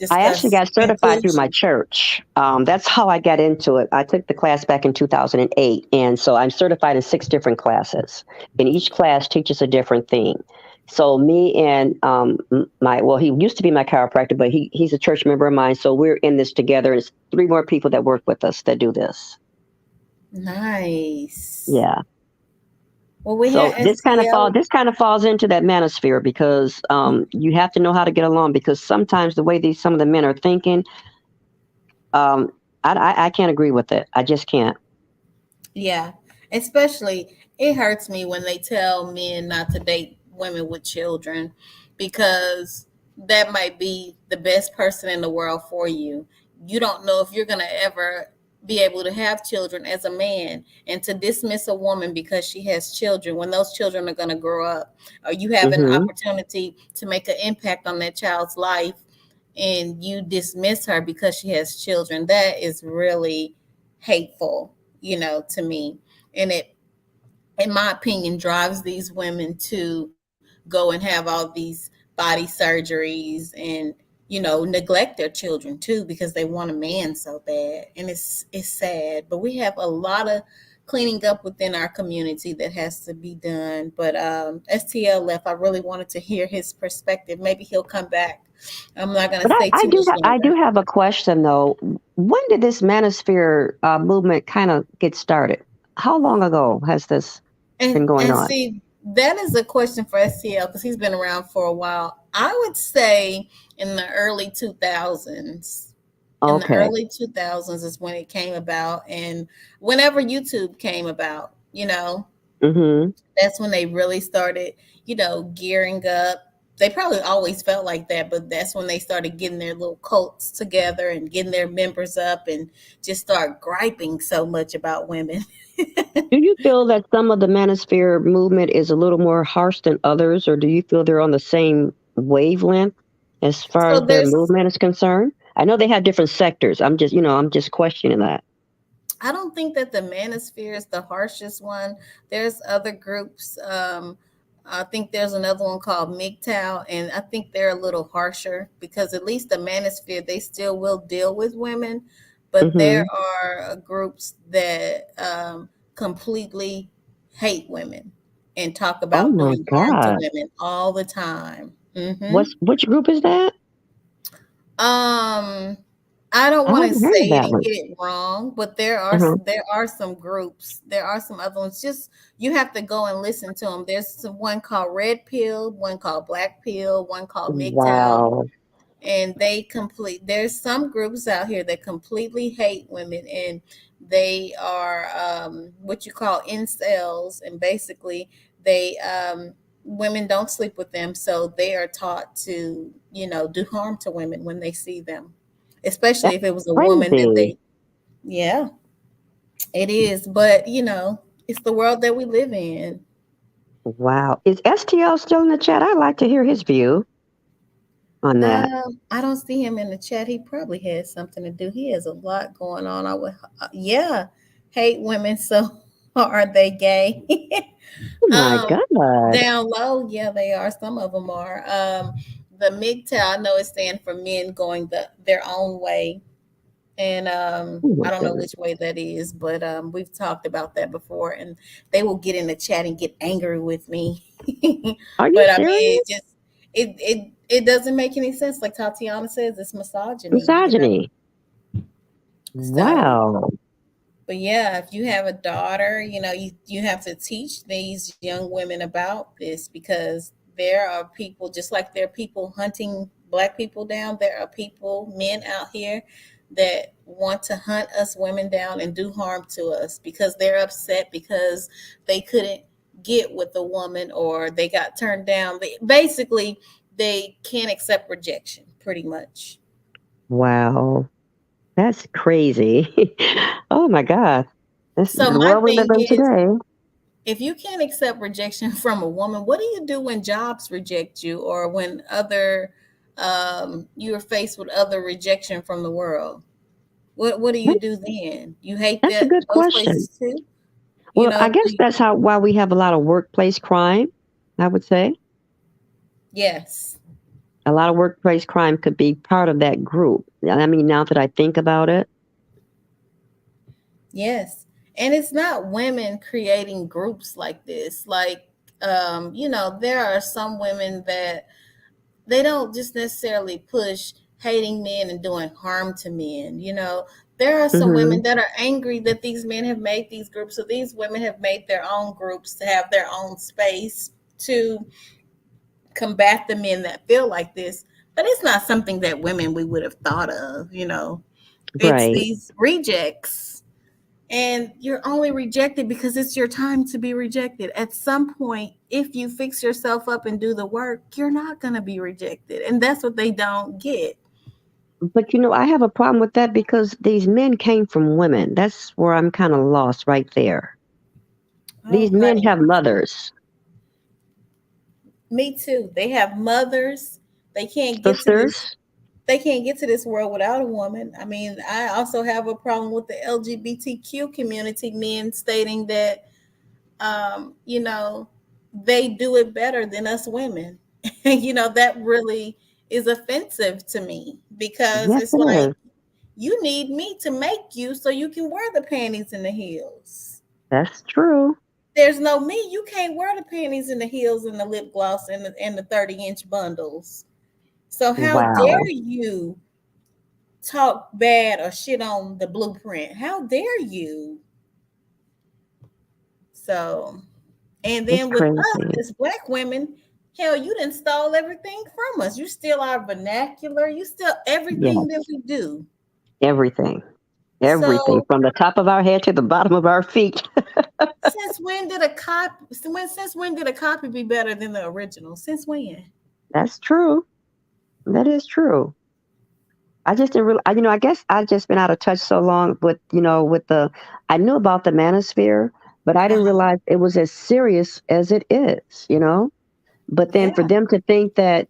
I actually discuss got certified through my inclusion. church. That's how I got into it. I took the class back in 2008. And so I'm certified in 6 different classes. And each class teaches a different thing. So me and he used to be my chiropractor, but he's a church member of mine. So we're in this together. It's 3 more people that work with us that do this. Nice. Yeah. Well, we So had STL. this kind of falls into that manosphere because you have to know how to get along because sometimes the way some of the men are thinking, um, I can't agree with it. I just can't. Yeah, especially it hurts me when they tell men not to date women with children because that might be the best person in the world for you. You don't know if you're going to ever be able to have children as a man, and to dismiss a woman because she has children when those children are going to grow up, or you have an Hmm. opportunity to make an impact on that child's life and you dismiss her because she has children, that is really hateful, to me. And it, in my opinion, drives these women to go and have all these body surgeries and, neglect their children too because they want a man so bad. And it's sad. But we have a lot of cleaning up within our community that has to be done. But STL left. I really wanted to hear his perspective. Maybe he'll come back. I'm not going But to stay too much I do longer. have a question though. When did this manosphere movement kind of get started? How long ago has this been going And on? see, that is a question for STL because he's been around for a while. I would say in the early 2000s. In the Okay. early 2000s is when it came about, and whenever YouTube came about, Hmm. that's when they really started, gearing up. They probably always felt like that, but that's when they started getting their little cults together and getting their members up and just start griping so much about women. Do you feel that some of the manosphere movement is a little more harsh than others, or do you feel they're on the same wavelength as far So as their there's movement is concerned? I know they have different sectors. I'm just questioning that. I don't think that the manosphere is the harshest one. There's other groups. I think there's another one called MGTOW, and I think they're a little harsher because at least the manosphere, they still will deal with women, but there Hmm. are groups that completely hate women and talk Oh about my doing harm to God. women all the time. Hmm. Which group is that? Um, I don't I want to haven't heard of say it that and one. get it wrong, but Uh-huh. there are some groups. There are some other ones. Just you have to go and listen to them. There's one called Red Pill, one called Black Pill, one called MGTOW, Wow. and they complete. There's some groups out here that completely hate women, and they are what you call incels, and basically they women don't sleep with them, so they are taught to do harm to women when they see them, especially That's if it was a woman that crazy. they, yeah, it is. But it's the world that we live in. Wow. Is STL still in the chat? I'd like to hear his view on that. I don't see him in the chat. He probably has something to do. He has a lot going on. I would, yeah, hate women. So are they gay? Oh my um, God. Down low, yeah, they are. Some of them are. The MGTOW, I know it stands for men going their own way, and Oh my I don't know goodness. which way that is, but we've talked about that before, and they will get in the chat and get angry with me. Are you But I serious? mean, it doesn't make any sense. Like Tatiana says, it's misogyny. Misogyny. So, Wow. but yeah, if you have a daughter, you have to teach these young women about this because there are people, just like there are people hunting black people down, there are people, men out here that want to hunt us women down and do harm to us because they're upset because they couldn't get with a woman or they got turned down. Basically, they can't accept rejection, pretty much. Wow. That's crazy. Oh my God. This is So the my world we live thing in is, today. if you can't accept rejection from a woman, what do you do when jobs reject you or when other you're faced with other rejection from the world? What do you do then? You hate That's a that good those question. places too? You Well, I know, guess that's why we have a lot of workplace crime, I would say. yes. A lot of workplace crime could be part of that group. I mean, now that I think about it. Yes. And it's not women creating groups like this. Like there are some women that they don't just necessarily push hating men and doing harm to men. There are some Hmm. women that are angry that these men have made these groups, so these women have made their own groups to have their own space to combat the men that feel like this. But it's not something that women we would have thought of. It's Right. these rejects, and you're only rejected because it's your time to be rejected. At some point, if you fix yourself up and do the work, you're not going to be rejected. And that's what they don't get. But I have a problem with that because these men came from women. That's where I'm kind of lost right there. Oh, These men honey, have mothers, me too. They have mothers. They can't get to this. sisters. They can't get to this world without a woman. I mean, I also have a problem with the LGBTQ community, men stating that, they do it better than us women. That really is offensive to me because Yes, it's it like is. you need me to make you so you can wear the panties and the heels. That's true. There's no me. You can't wear the panties and the heels and the lip gloss and the 30-inch bundles. So how dare Wow. you talk bad or shit on the blueprint? How dare you? So, and It's then with us crazy. as black women, hell, you didn't stole everything from us. You steal our vernacular. You steal everything that Yes. we do. Everything. Everything. So From the top of our head to the bottom of our feet. since when did a copy be better than the original? Since when? That's true. That is true. I just didn't really, I guess I've just been out of touch so long I knew about the manosphere, but I didn't Uh-huh. realize it was as serious as it is. But then for Yeah. them to think that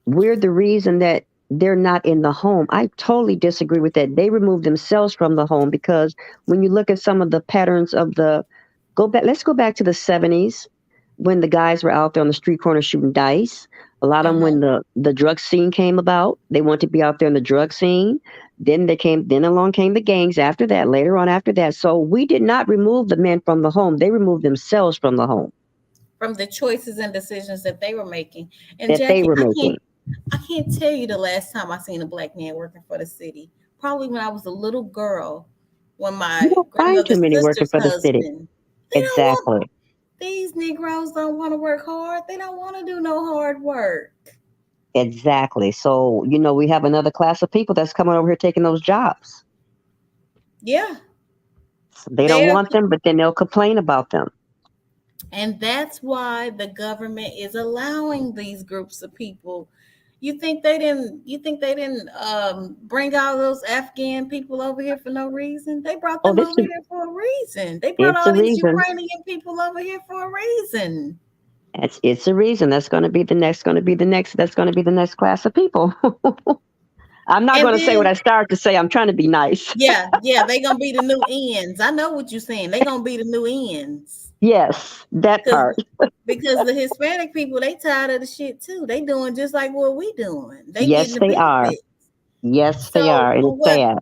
we're the reason that they're not in the home, I totally disagree with that. They remove themselves from the home because when you look at some of the patterns of let's go back to the 70s when the guys were out there on the street corner shooting dice. A lot of them, when Uh-huh. the drug scene came about, they wanted to be out there in the drug scene. Then along came the gangs after that, later on after that. So we did not remove the men from the home. They removed themselves from the home From the choices and decisions that they were making. And that they Jackie, were I making. can't I can't tell you the last time I seen a black man working for the city. Probably when I was a little girl, when You my don't find too grandmother's many working sister's for the city. husband. They don't want Exactly. these Negroes don't want to work hard. They don't want to do no hard work. Exactly. So, we have another class of people that's coming over here taking those jobs. Yeah. So they don't They're want them, but then they'll complain about them. and that's why the government is allowing these groups of people. You think they didn't bring all those Afghan people over here for no reason? They brought Oh, them over here for a reason. They brought it's a all these reason. Ukrainian people over here for a reason. It's a reason. That's going to be the next. Going to be the next. That's going to be the next class of people. I'm not And going to say what then I started to say. I'm trying to be nice. yeah, they gonna be the new ends. I know what you're saying. They gonna be the new ends. Yes, that Because part. because the Hispanic people, they tired of the shit too. They doing just like what we doing. They getting Yes, the they are. benefits. Yes, they So are, and it's sad.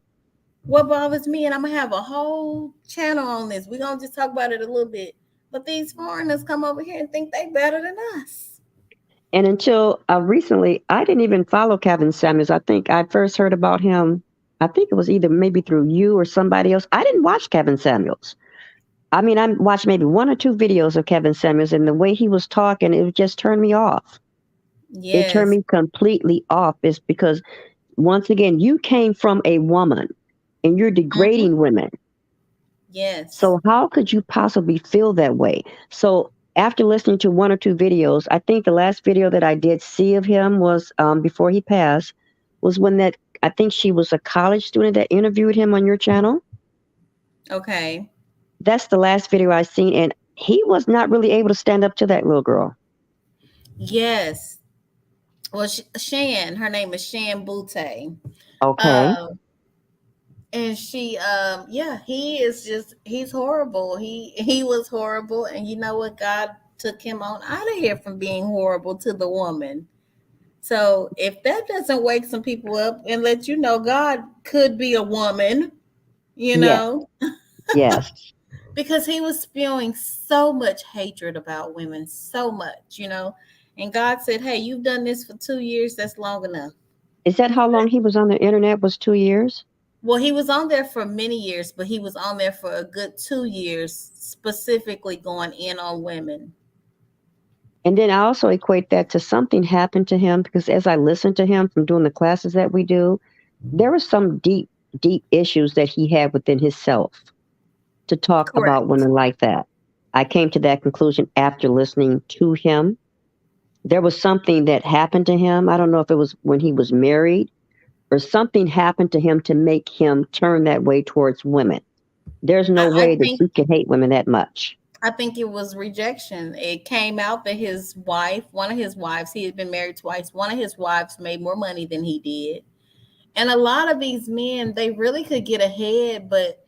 what bothers me, and I'm gonna have a whole channel on this. We're gonna just talk about it a little bit. But these foreigners come over here and think they better than us. And until recently, I didn't even follow Kevin Samuels. I think I first heard about him. I think it was either maybe through you or somebody else. I didn't watch Kevin Samuels. I mean, I watched maybe one or two videos of Kevin Samuels, and the way he was talking, it just turned me off. It turned Yes. me completely off. Is because once again, you came from a woman, and you're Hmm. degrading women. Yes. So how could you possibly feel that way? So after listening to one or two videos, I think the last video that I did see of him was before he passed, was when that I think she was a college student that interviewed him on your channel. Okay. That's the last video I seen, and he was not really able to stand up to that little girl. Yes. Well, Shan, her name is Shan Butte. Okay. Um, and she, yeah, he is just, he's horrible. He was horrible. And you know what? God took him on out of here from being horrible to the woman. So if that doesn't wake some people up and let you know God could be a woman, you Yes. know, Yes. because he was spewing so much hatred about women, so much, And God said, "Hey, you've done this for 2 years. That's long enough." Is that how long he was on the internet? Was 2 years? Well, he was on there for many years, but he was on there for a good 2 years, specifically going in on women. And then I also equate that to something happened to him because as I listened to him from doing the classes that we do, there were some deep, deep issues that he had within himself to talk about Correct. women like that. I came to that conclusion after listening to him. There was something that happened to him. I don't know if it was when he was married or something happened to him to make him turn that way towards women. There's no I way that think you can hate women that much. I think it was rejection. It came out that his wife, one of his wives, he had been married twice. One of his wives made more money than he did. And a lot of these men, they really could get ahead, but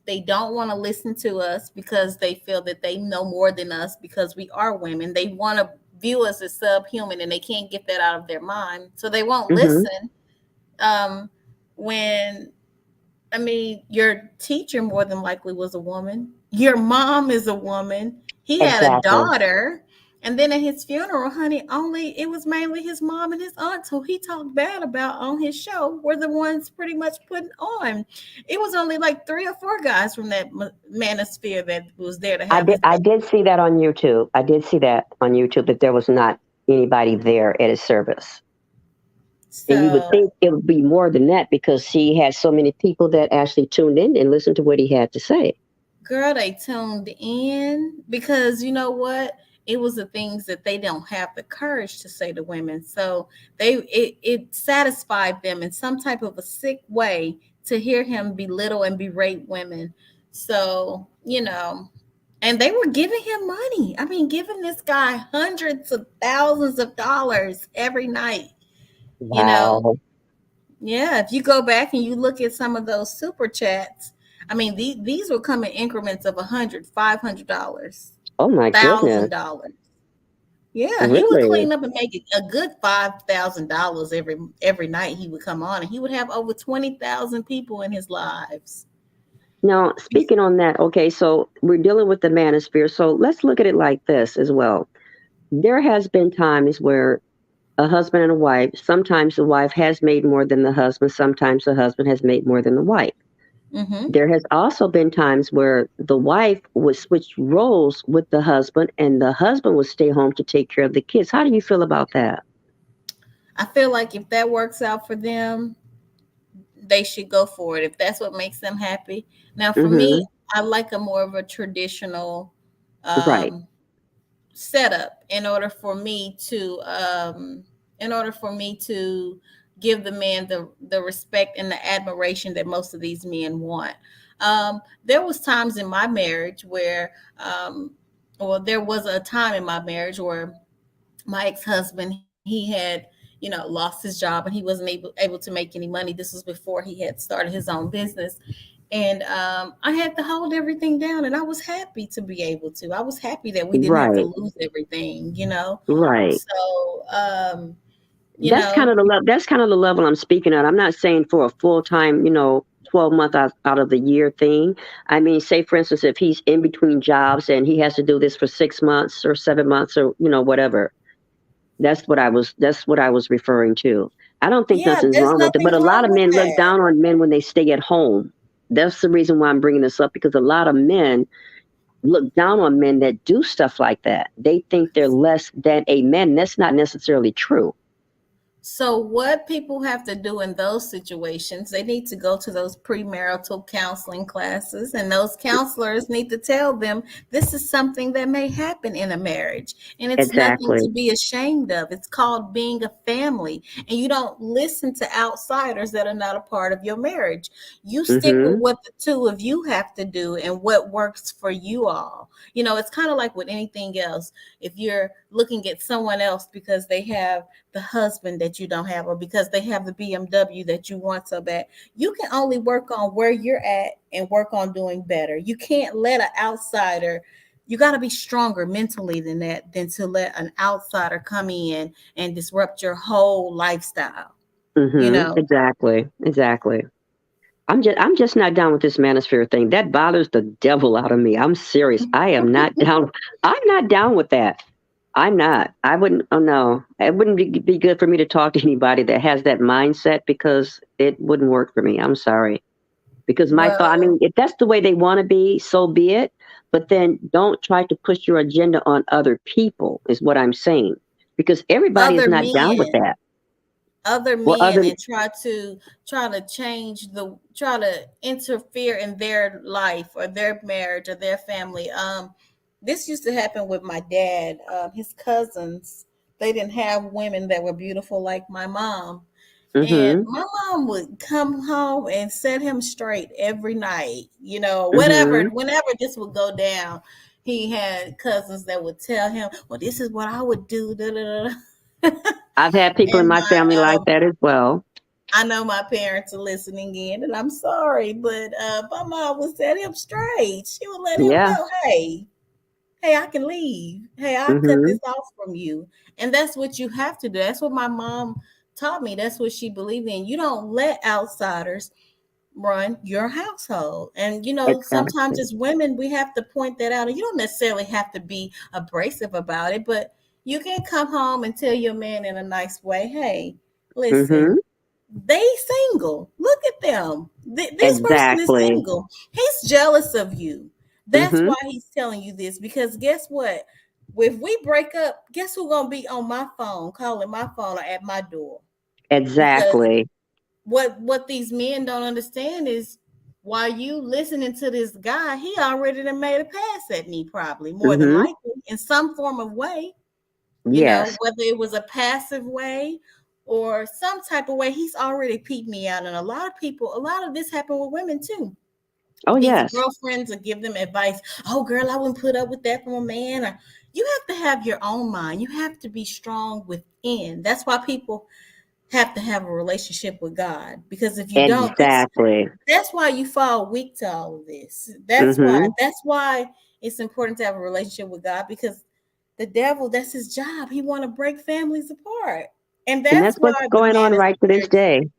they don't want to listen to us because they feel that they know more than us because we are women. They want to view us as subhuman and they can't get that out of their mind. So they won't Hmm. listen. Um, when I mean, your teacher more than likely was a woman. Your mom is a woman. He had a Exactly. daughter. And then at his funeral, honey, only it was mainly his mom and his aunt who he talked bad about on his show were the ones pretty much putting on. It was only like 3 or 4 guys from that manosphere that was there to I have did. his I baby. did see that on YouTube. I did see that on YouTube that there was not anybody there at his service. And you would So, think it would be more than that because he had so many people that actually tuned in and listened to what he had to say. girl, they tuned in because you know what? It was the things that they don't have the courage to say to women. So it satisfied them in some type of a sick way to hear him belittle and berate women. So, and they were giving him money. I mean, giving this guy hundreds of thousands of dollars every night, you know. Wow. Yeah, if you go back and you look at some of those super chats, I mean, these will come in increments of $100, $500, Oh my goodness. $1,000. Yeah, he would Really? clean up and make a good $5,000 every night. He would come on, and he would have over 20,000 people in his lives. Now, speaking on that, okay, so we're dealing with the manosphere. So let's look at it like this as well. There has been times where a husband and a wife, sometimes the wife has made more than the husband, sometimes the husband has made more than the wife. Hmm. There has also been times where the wife would switch roles with the husband and the husband would stay home to take care of the kids. How do you feel about that? I feel like if that works out for them, they should go for it if that's what makes them happy. Now, for me, Hmm. I like a more of a traditional Right. um, setup in order for me to give the man the respect and the admiration that most of these men want. There was times in my marriage where well, there was a time in my marriage where my ex-husband, he had lost his job and he wasn't able to make any money. This was before he had started his own business, and I had to hold everything down, and I was happy to be able to. I was happy that we didn't have to Right. lose everything, Right. So, you That's kind know, of the that's kind of the level I'm speaking at. I'm not saying for a full time, 12-month out of the year thing. I mean, say for instance, if he's in between jobs and he has to do this for 6 months or 7 months or whatever. That's what I was referring to. I don't think yeah, nothing's there's wrong with it, but nothing a lot wrong of with men look that. down on men when they stay at home. That's the reason why I'm bringing this up because a lot of men look down on men that do stuff like that. They think they're less than a man. That's not necessarily true. So, what people have to do in those situations, they need to go to those premarital counseling classes, and those counselors need to tell them this is something that may happen in a marriage, and it's nothing to Exactly. be ashamed of. It's called being a family, and you don't listen to outsiders that are not a part of your marriage. You stick with Mm-hmm. what the two of you have to do and what works for you all. It's kind of like with anything else. If you're looking at someone else because they have the husband that you don't have, or because they have the BMW that you want so bad, you can only work on where you're at and work on doing better. You can't let an outsider, you got to be stronger mentally than that, than to let an outsider come in and disrupt your whole lifestyle, you Mm-hmm. know. Exactly. Exactly. I'm just not down with this manosphere thing. That bothers the devil out of me. I'm serious. I am not down. I'm not down with that. I'm not. I wouldn't. Oh no, it wouldn't be good for me to talk to anybody that has that mindset because it wouldn't work for me. I'm sorry. Because my thought, I Well, mean, if that's the way they want to be, so be it. But then don't try to push your agenda on other people, is what I'm saying. Because everybody is other not down with men that. other Well, men other, and try to interfere in their life or their marriage or their family. This used to happen with my dad. His cousins, they didn't have women that were beautiful like my mom, and mm-hmm, my mom would come home and set him straight every night, whatever, mm-hmm. whenever this would go down. He had cousins that would tell him, well, this is what I would do, da, da, da. I've had people in And my family like that as well. I know my parents are listening in, and I'm sorry, but my mom would set him straight. She would let him Yeah. know, hey, I can leave. Hey, I'll cut Mm-hmm. this off from you. And that's what you have to do. That's what my mom taught me. That's what she believed in. You don't let outsiders run your household. And sometimes Exactly. as women, we have to point that out. And you don't necessarily have to be abrasive about it, but you can come home and tell your man in a nice way, hey, listen, Mm-hmm. they single. Look at them. This person is Exactly. single. He's jealous of you. That's Mm-hmm. why he's telling you this. Because guess what? If we break up, guess who's gonna be on my phone, calling my phone or at my door? Because Exactly. what these men don't understand is while you listening to this guy, he already done made a pass at me, probably more than Mm-hmm. likely in some form of way, Yes. whether it was a passive way or some type of way, he's already peeped me out. And a lot of this happened with women too. Oh, These yes. girlfriends will give them advice. Oh, girl, I wouldn't put up with that from a man. Or you have to have your own mind. You have to be strong within. That's why people have to have a relationship with God. Because if you don't, Exactly. that's why you fall weak to all of this. That's why. Mm-hmm. That's why it's important to have a relationship with God, because the devil, that's his job. He want to break families apart. And And that's that's what's why the going on right to manosphere this exists. day.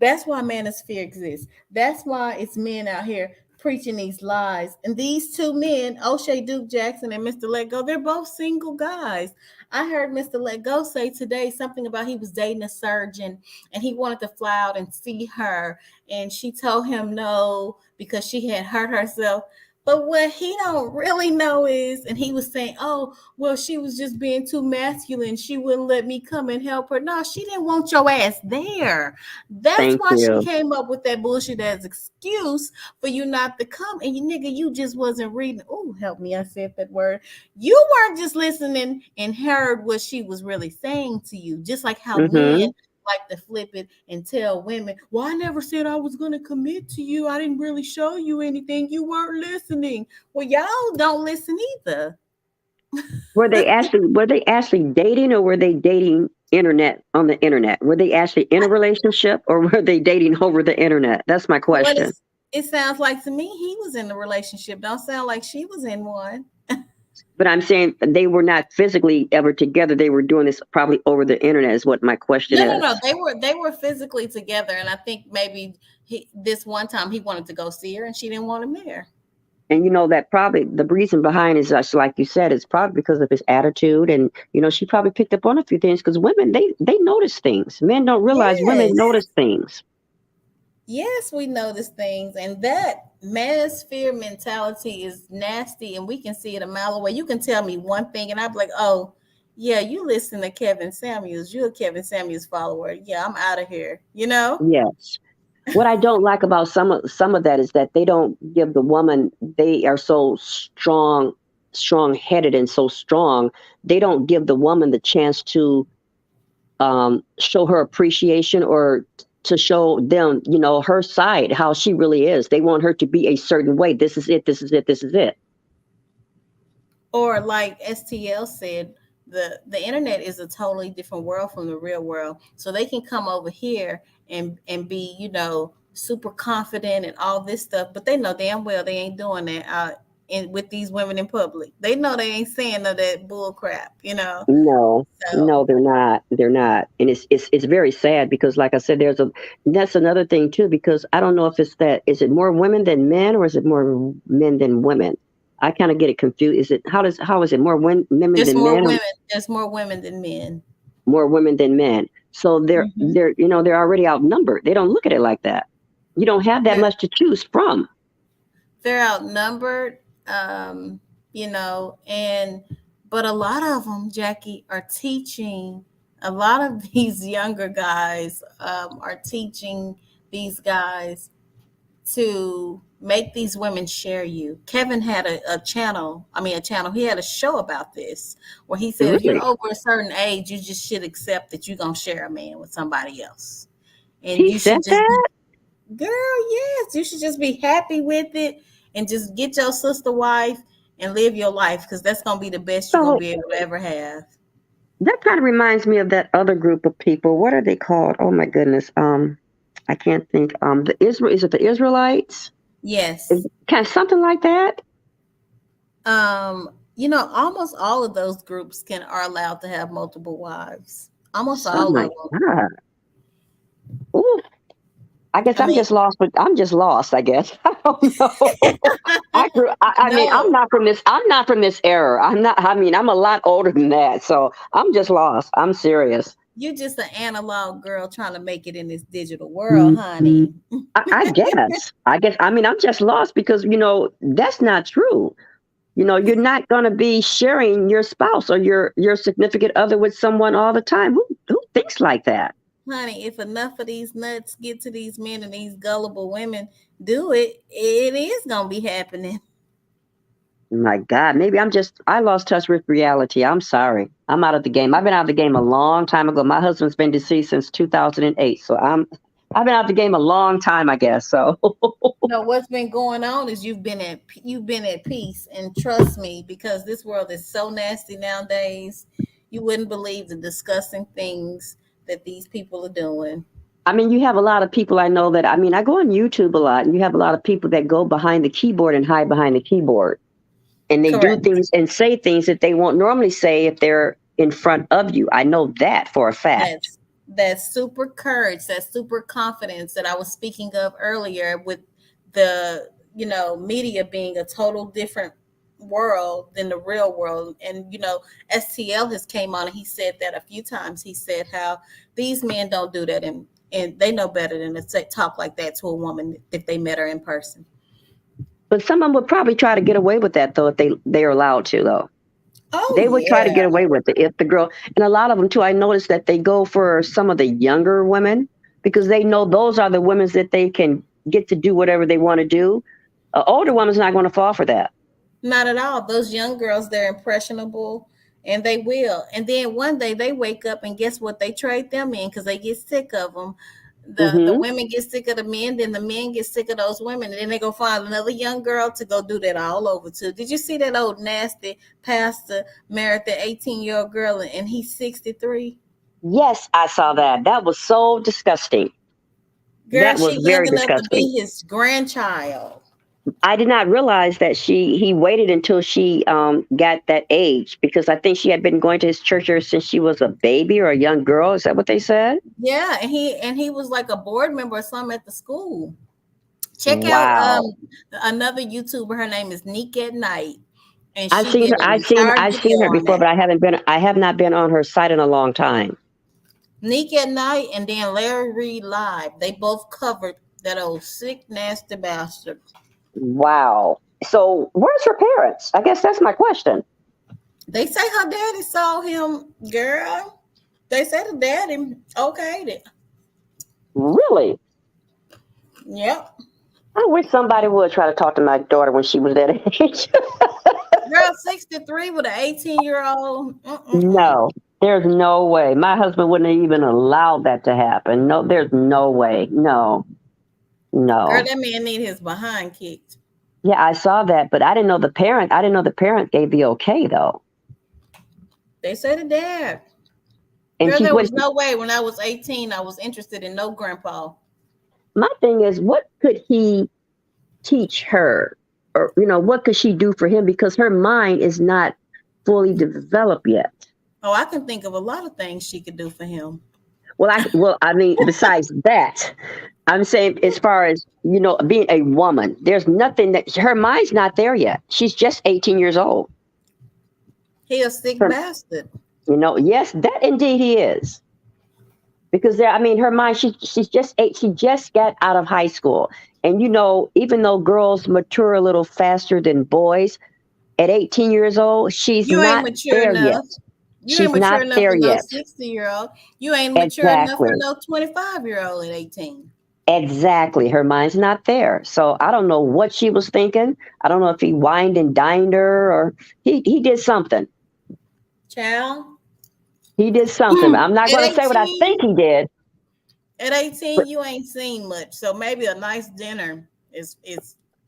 That's why manosphere exists. That's why it's men out here preaching these lies. And these two men, O'Shea Duke Jackson and Mr. Let Go, they're both single guys. I heard Mr. Let Go say today something about he was dating a surgeon and he wanted to fly out and see her. And she told him no because she had hurt herself. But what he don't really know is, and he was saying, oh, well, she was just being too masculine. She wouldn't let me come and help her. No, she didn't want your ass there. That's Thank why she you. came up with that bullshit as excuse for you not to come. And you nigga, you just wasn't reading. Oh, help me, I said that word. You weren't just listening and heard what she was really saying to you. Just like how men Mm-hmm. like to flip it and tell women, well, I never said I was gonna commit to you. I didn't really show you anything. You weren't listening. Well, y'all don't listen either. Were they actually dating, or were they dating internet on the internet? Were they actually in a relationship, or were they dating over the internet? That's my What question. it sounds like to me, he was in a relationship. Don't sound like she was in one. But I'm saying they were not physically ever together. They were doing this probably over the internet is what my question No, no, no. is. They were physically together, and I think maybe this one time he wanted to go see her, and she didn't want him there. And that probably the reason behind is just like you said, it's probably because of his attitude. And she probably picked up on a few things because women, they notice things. Men don't realize women Yes, notice things. Yes, we notice things, and that manosphere mentality is nasty, and we can see it a mile away. You can tell me one thing, and I'll be like, "Oh, yeah, you listen to Kevin Samuels. You're a Kevin Samuels follower. Yeah, I'm out of here." You know? Yes. What I don't like about some of that is that they don't give the woman. They are so strong headed and so strong. They don't give the woman the chance to show her appreciation or to show them, her side, how she really is. They want her to be a certain way. This is it. This is it. This is it. Or like STL said, the internet is a totally different world from the real world. So they can come over here and be, super confident and all this stuff, but they know damn well they ain't doing that with these women in public. They know they ain't saying none of that bull crap. No, So no, they're not. They're not, and it's very sad because, like I said, that's another thing too. Because I don't know if it's that is it more women than men or is it more men than women? I kind of get it confused. Is it how is it more women there's than more men or women. There's more women than men. more women than men? So Hmm. they're already outnumbered. They don't look at it like that. You don't have that much to choose from. They're outnumbered, and but a lot of them, Jackie, are teaching. A lot of these younger guys are teaching these guys to make these women share you. Kevin had a channel. I mean, a channel. He had a show about this where he said, if you're Really, over a certain age, you just should accept that you're gonna share a man with somebody else, and he you said should just be that. Girl, yes, you should just be happy with it and just get your sister wife and live your life because that's gonna be the best you're gonna So be able to ever have. that kind of reminds me of that other group of people. What are they called? Oh my goodness. I can't think. The Israel is it the Israelites? Is Yes. kind of something like that? Almost all of those groups are allowed to have multiple wives. Almost Oh all my of them. God. Ooh, I guess I I'm mean, just lost, but I'm just lost, I guess. I don't know. I mean, no, I'm not from this era. I'm not, I mean, I'm a lot older than that. So I'm just lost. I'm serious. you're just an analog girl trying to make it in this digital world, honey. I mean, I'm just lost because, that's not true. You're not going to be sharing your spouse or your significant other with someone all the time. Who thinks like that? Honey, if enough of these nuts get to these men and these gullible women do it, it is gonna be happening. My God, maybe I lost touch with reality. I'm sorry. I'm out of the game. I've been out of the game a long time ago. My husband's been deceased since 2008. So I've been out of the game a long time, I guess. So No, what's been going on is you've been at peace, and trust me, because this world is so nasty nowadays. You wouldn't believe the disgusting things that these people are doing. I mean, you have a lot of people I know that I mean, I go on YouTube a lot and you have a lot of people that go behind the keyboard and hide behind the keyboard. And they do Correct. things and say things that they won't normally say if they're in front of you. I know that for a fact. That's super courage, that super confidence that I was speaking of earlier with the media being a total different world than the real world. And STL has came on and he said that a few times. He said how these men don't do that, and they know better than to talk like that to a woman if they met her in person. But some of them would probably try to get away with that though if they're allowed to though. Oh They would try to yeah. get away with it if the girl and a lot of them too. I noticed that they go for some of the younger women because they know those are the women that they can get to do whatever they want to do. An older woman's not going to fall for that. Not at all. Those young girls, they're impressionable and they will. And then one day they wake up and guess what? They trade them in because they get sick of them. The Hmm. women get sick of the men, then the men get sick of those women, and then they go find another young girl to go do that all over too. Did you see that old nasty pastor married the 18-year-old girl and he's 63? Yes, I saw that. That was so disgusting. Girl, That was she young very enough to disgusting. be his grandchild. I did not realize that he waited until she got that age because I think she had been going to his church ever since she was a baby or a young girl. Is that what they said? Yeah, and he was like a board member or something at the school. Check out Wow. another YouTuber. Her name is Neek at Night, and I've she seen did her. an entire I've video seen her on before, that. but I have not been on her site in a long time. Neek at Night and then Larry Reed Live. They both covered That old sick, nasty bastard. Wow. So where's her parents? I guess that's my question. They say her daddy saw him, girl. They say the daddy okayed it. Really? Yep. I wish somebody would try to talk to my daughter when she was that age. Girl, 63 with an 18-year-old. No, there's no way. My husband wouldn't have even allowed that to happen. No, there's no way. No, Girl, no. that man need his behind kicked. Yeah, I saw that, but I didn't know the parent. I didn't know the parent gave the okay though. They say the dad. And Girl, she there was. was no way when I was 18 I was interested in no grandpa. My thing is, what could he teach her, or what could she do for him? Because her mind is not fully developed yet. Oh, I can think of a lot of things she could do for him. I mean, besides that, I'm saying as far as being a woman, there's nothing that her mind's not there yet. She's just 18 years old. He a sick Her, bastard. yes, that indeed he is. Because I mean, her mind, she's just eight. She just got out of high school, and even though girls mature a little faster than boys, at 18 years old, she's You ain't not mature there yet. enough. You ain't She's mature not enough there for no yet. 60-year-old. You ain't mature enough Exactly. for no 25-year-old at 18. Exactly. Her mind's not there. So I don't know what she was thinking. I don't know if he wined and dined her or he did something. Child. He did something. I'm not At going to say what I 18, think he did. at 18, But you ain't seen much. So maybe a nice dinner is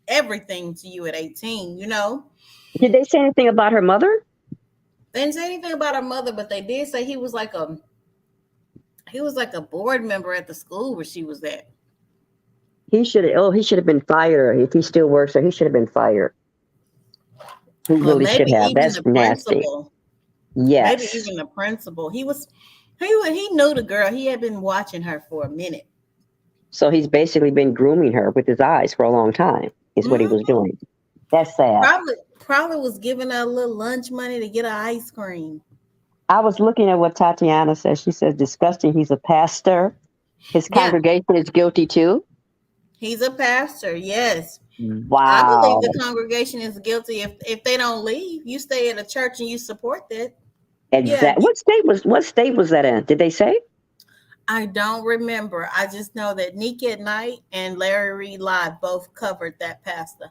everything to you at 18, did they say anything about her mother? They didn't say anything about her mother, but they did say he was like a board member at the school where she was at. He should have been fired. If he still works there, he should have been fired. He Or really should maybe have. even That's the nasty. principal. Maybe Yes. even the principal. He knew the girl. He had been watching her for a minute. So he's basically been grooming her with his eyes for a long time, is what he was Mm-hmm. doing. That's sad. Probably was giving her a little lunch money to get her ice cream. I was looking at what Tatiana says. She says, disgusting. He's a pastor. His Yeah, congregation is guilty too. he's a pastor. Yes. I believe Wow. the congregation is guilty if they don't leave. You stay at a church and you support that. Yeah, Exactly. What state was that in? Did they say? I don't remember. I just know that Nick at Night and Larry Reed Live both covered that pastor.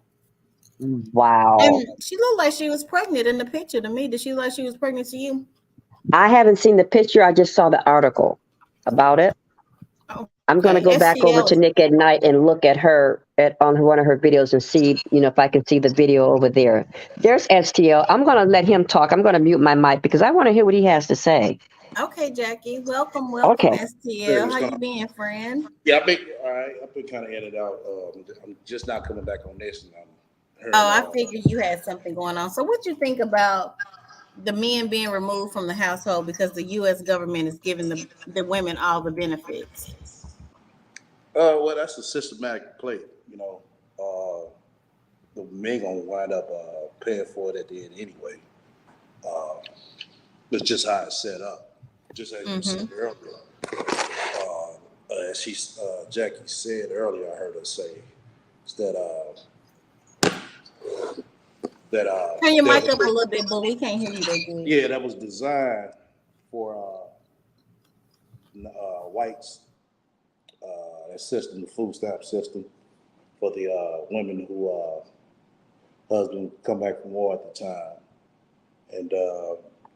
Wow. And she looked like she was pregnant in the picture to me. Did she look like she was pregnant to you? I haven't seen the picture. I just saw the article about it. I'm going to Okay. go back over to Nick at Night and look at her on one of her videos and see, if I can see the video over there. There's STL. I'm going to let him talk. I'm going to mute my mic because I want to hear what he has to say. Okay, Jackie. Welcome, Okay. STL. How you been, friend? Yeah, I've been all right. I've been kind of in and out. I'm just not coming back on this, and I figured you had something going on. So, what you think about the men being removed from the household because the U.S. government is giving the women all the benefits? well, that's a systematic play. The men gonna wind up paying for it at the end anyway. It's just how it's set up. Just as you said earlier. As Jackie said earlier, I heard her say is that Turn your mic up a little bit, but we can't hear you that good. Yeah, that was designed for whites. That system, the food stamp system, for the women who husband come back from war at the time, and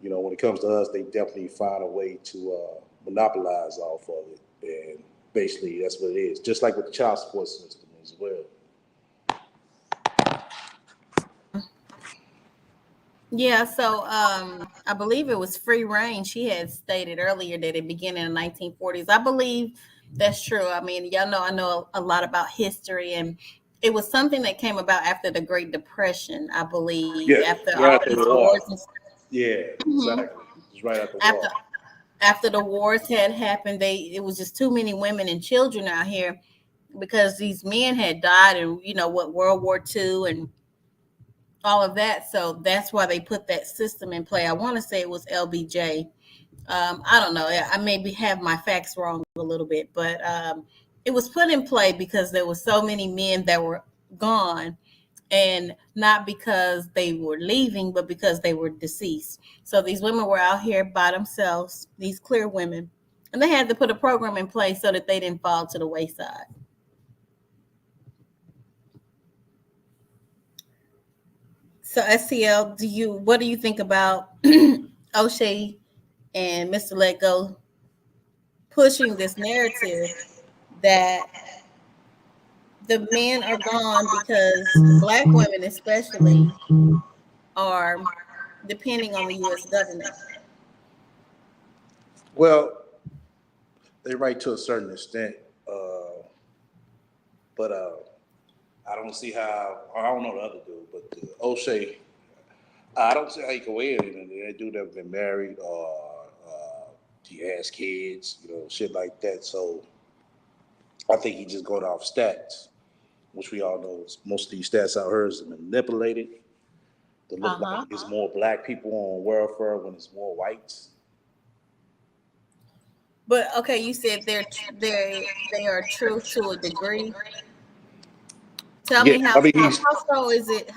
when it comes to us, they definitely find a way to monopolize off of it, and basically that's what it is. Just like with the child support system as well. Yeah, so I believe it was Free Reign. She had stated earlier that it began in the 1940s. I believe that's true. I mean, y'all know I know a lot about history, and it was something that came about after the Great Depression, I believe. Yeah, after right all after these the war. wars and stuff. Yeah, exactly. It's right after the war. After the wars had happened, it was just too many women and children out here because these men had died in World War II and all of that. So that's why they put that system in play. I want to say it was LBJ. I don't know. I maybe have my facts wrong a little bit, but it was put in play because there were so many men that were gone, and not because they were leaving, but because they were deceased. So these women were out here by themselves, these clear women, and they had to put a program in place so that they didn't fall to the wayside. So SCL, what do you think about O'Shea and Mr. Let Go pushing this narrative that the men are gone because Black women especially are depending on the U.S. government? Well, they right to a certain extent, but I don't see how. I don't know the other dude, but the O'Shea, I don't see how he can weigh in. And that dude never been married or he has kids, shit like that. So I think he just going off stats, which we all know most of these stats out here is manipulated. To look like it's more Black people on welfare when it's more whites. But okay, you said they are true to a degree. Tell me how so is it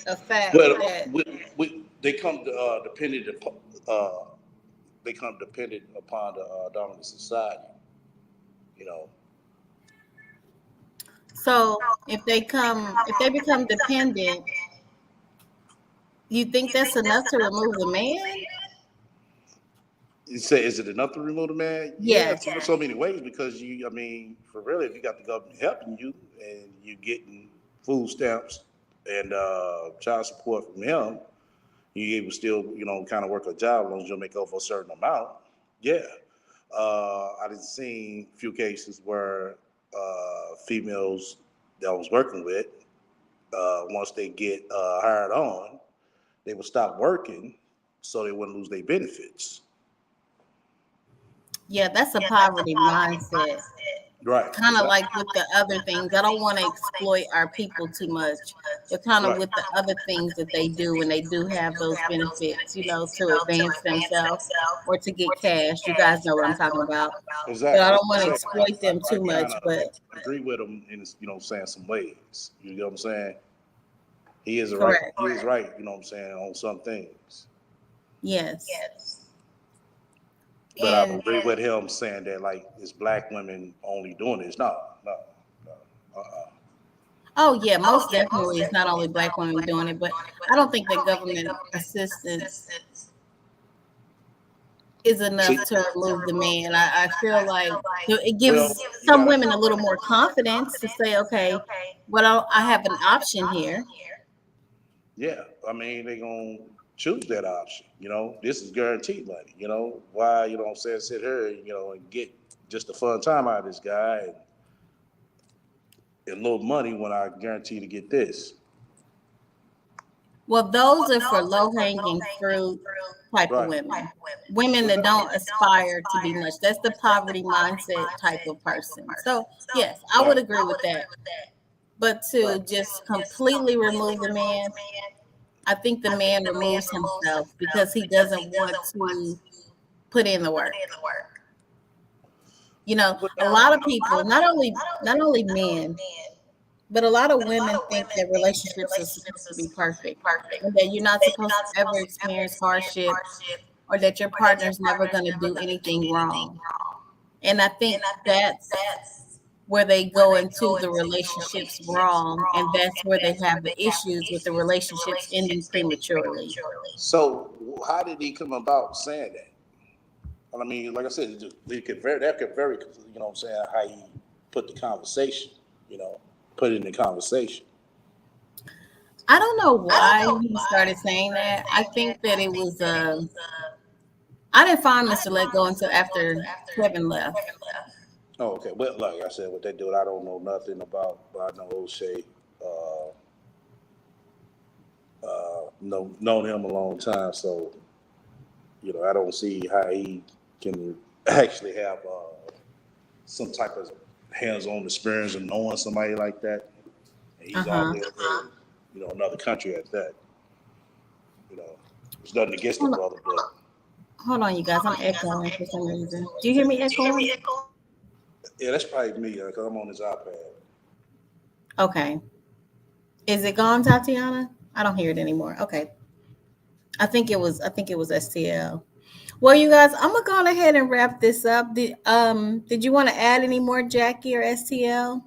a fact that they come dependent upon the dominant society, So if they become dependent, you think that's enough to remove the man? You say, is it enough to remove the man? Yes. Yeah, so many ways, because for really, if you got the government helping you and you getting food stamps and child support from him, you able to still, kind of work a job as long as you make over a certain amount. Yeah. I did seen a few cases where females that I was working with, once they get hired on, they would stop working so they wouldn't lose their benefits. Yeah, that's a poverty mindset. Right. Kind of like with the other things. I don't want to exploit our people too much, but kind of with the other things that they do, and they do have those benefits, to advance themselves or to get cash. You guys know what I'm talking about. Exactly. But I don't want to exploit them too much. But agree with them in, saying some ways. You know what I'm saying? He is correct. Right. He is right. You know what I'm saying, on some things. Yes. But I agree with him saying that, like, it's Black women only doing this. No. Oh yeah, most definitely. It's not only Black women doing it, but I don't think that government assistance is enough to remove the man. I feel like it gives some women a little more confidence to say, okay, well, I have an option here. Yeah, I mean, they're going to choose that option. This is guaranteed money. Why, sit here, and get just a fun time out of this guy and little money when I guarantee to get this. Well, those are for low-hanging fruit type of women that don't aspire to be much. That's the poverty mindset type of person. So yes, I would agree with that. But to just completely remove the man, I think the man removes himself because he doesn't want to put in the work. A lot of people, not only men, but a lot of women think that relationships are supposed to be perfect, and that you're not supposed to ever experience hardship, or that your partner's never going to do anything wrong. And I think that's where they go into the relationships wrong, and that's where they have the issues with the relationships ending prematurely. So how did he come about saying that? I mean, like I said, that could vary, how he put the conversation, put it in the conversation. I don't know why he started saying that. I think that it was I didn't find Mr. Let Go until after Kevin left. Oh, okay. Well, like I said, what they do, I don't know nothing about, but I know O'Shea. Known him a long time, so I don't see how he can actually have some type of hands-on experience of knowing somebody like that. And he's out there, another country at that. There's nothing against the brother, but hold on, you guys, I'm echoing for some reason. Do you hear me echoing? Yeah, that's probably me because I'm on this iPad. Okay. Is it gone, Tatiana? I don't hear it anymore. Okay. I think it was STL. Well, you guys, I'm gonna go ahead and wrap this up. Did you want to add any more, Jackie or STL?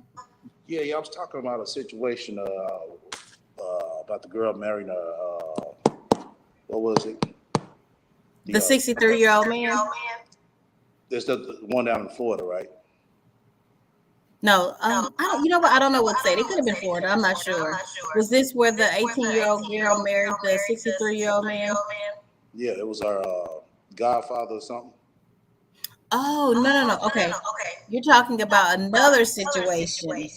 Yeah, I was talking about a situation about the girl marrying what was it? The 63-year-old man? There's the one down in Florida, right? No, I don't, you know what? I don't know what state. It could have been Florida. I'm not sure. Was this where the 18-year-old girl married the 63-year-old man? Yeah, it was our godfather or something. Oh, no. Okay. You're talking about another situation.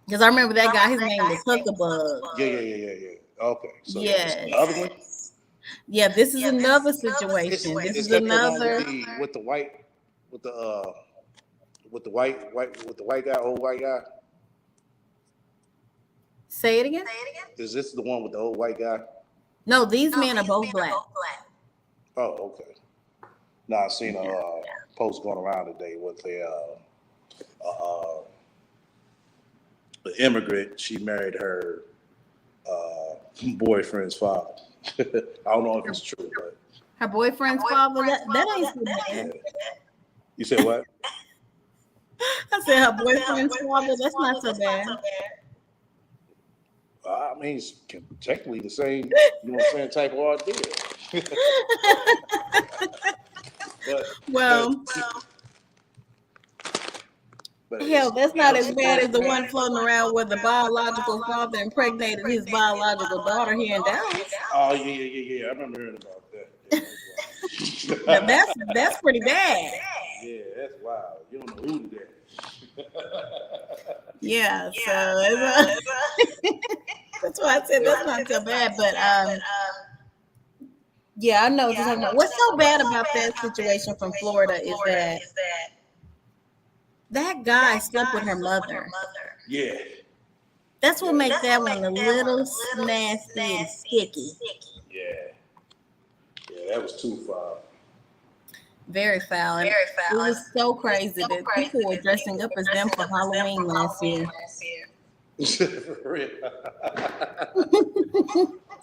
Because I remember that guy, his name was Huckabug. Yeah. Okay. So Yes. the other one? Yeah, this is another situation. This is another. With the white guy, old white guy. Say it again? Is this the one with the old white guy? No, these men are both black. Oh, okay. No, I seen a post going around today with the immigrant. She married her boyfriend's father. I don't know if it's true, but Her boyfriend's father? That ain't so bad. you said what? I said her boyfriend's father. That's not so bad. I mean, it's technically the same, you know what I'm saying, type of ordeal. But hell, that's not as bad as the one floating around where the biological father impregnated his biological daughter here in Dallas. Oh yeah. I remember hearing about that. Now, that's pretty bad. Yeah, that's wild. You don't know who did that. Yeah, so that's why I said that's not so bad. But yeah, I know what you're talking about. What's so bad about that situation from Florida is that guy slept with her mother. Yeah. That's what makes that one a little nasty and sticky. Yeah, that was too far. Very foul. And it was so crazy that people were dressing up as them for Halloween last year. For real.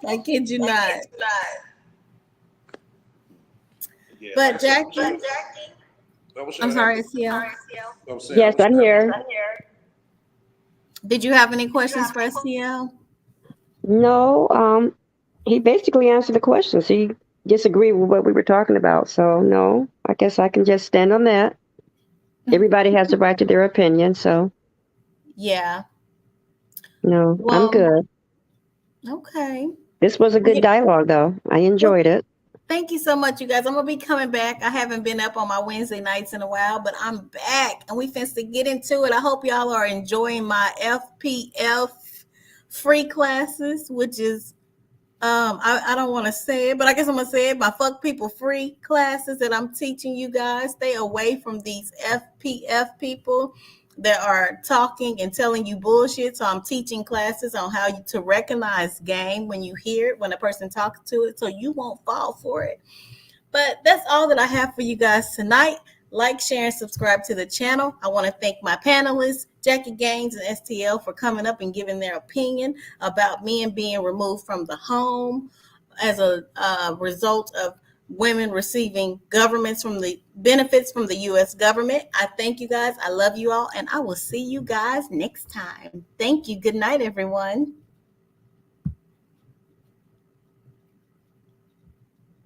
I kid you not. Yeah, But Jackie, I'm sorry, STL. Yes, I'm here. Did you have any questions for STL? No, he basically answered the questions. He disagreed with what we were talking about. So no, I guess I can just stand on that. Everybody has the right to their opinion. So Yeah. no, Well, I'm good. Okay. This was a good dialogue, though. I enjoyed it. Thank you so much, you guys. I'm gonna be coming back. I haven't been up on my Wednesday nights in a while, but I'm back and we finna get into it. I hope y'all are enjoying my FPF free classes, which is I don't want to say it, but I guess I'm gonna say it. My fuck people free classes that I'm teaching you guys. Stay away from these FPF people that are talking and telling you bullshit. So I'm teaching classes on how to recognize game when you hear it, when a person talks to it, so you won't fall for it. But that's all that I have for you guys tonight. Like, share, and subscribe to the channel. I want to thank my panelists, Jackie Gaines and STL, for coming up and giving their opinion about men being removed from the home as a result of women receiving benefits from the U.S. government. I thank you guys. I love you all, and I will see you guys next time. Thank you. Good night, everyone.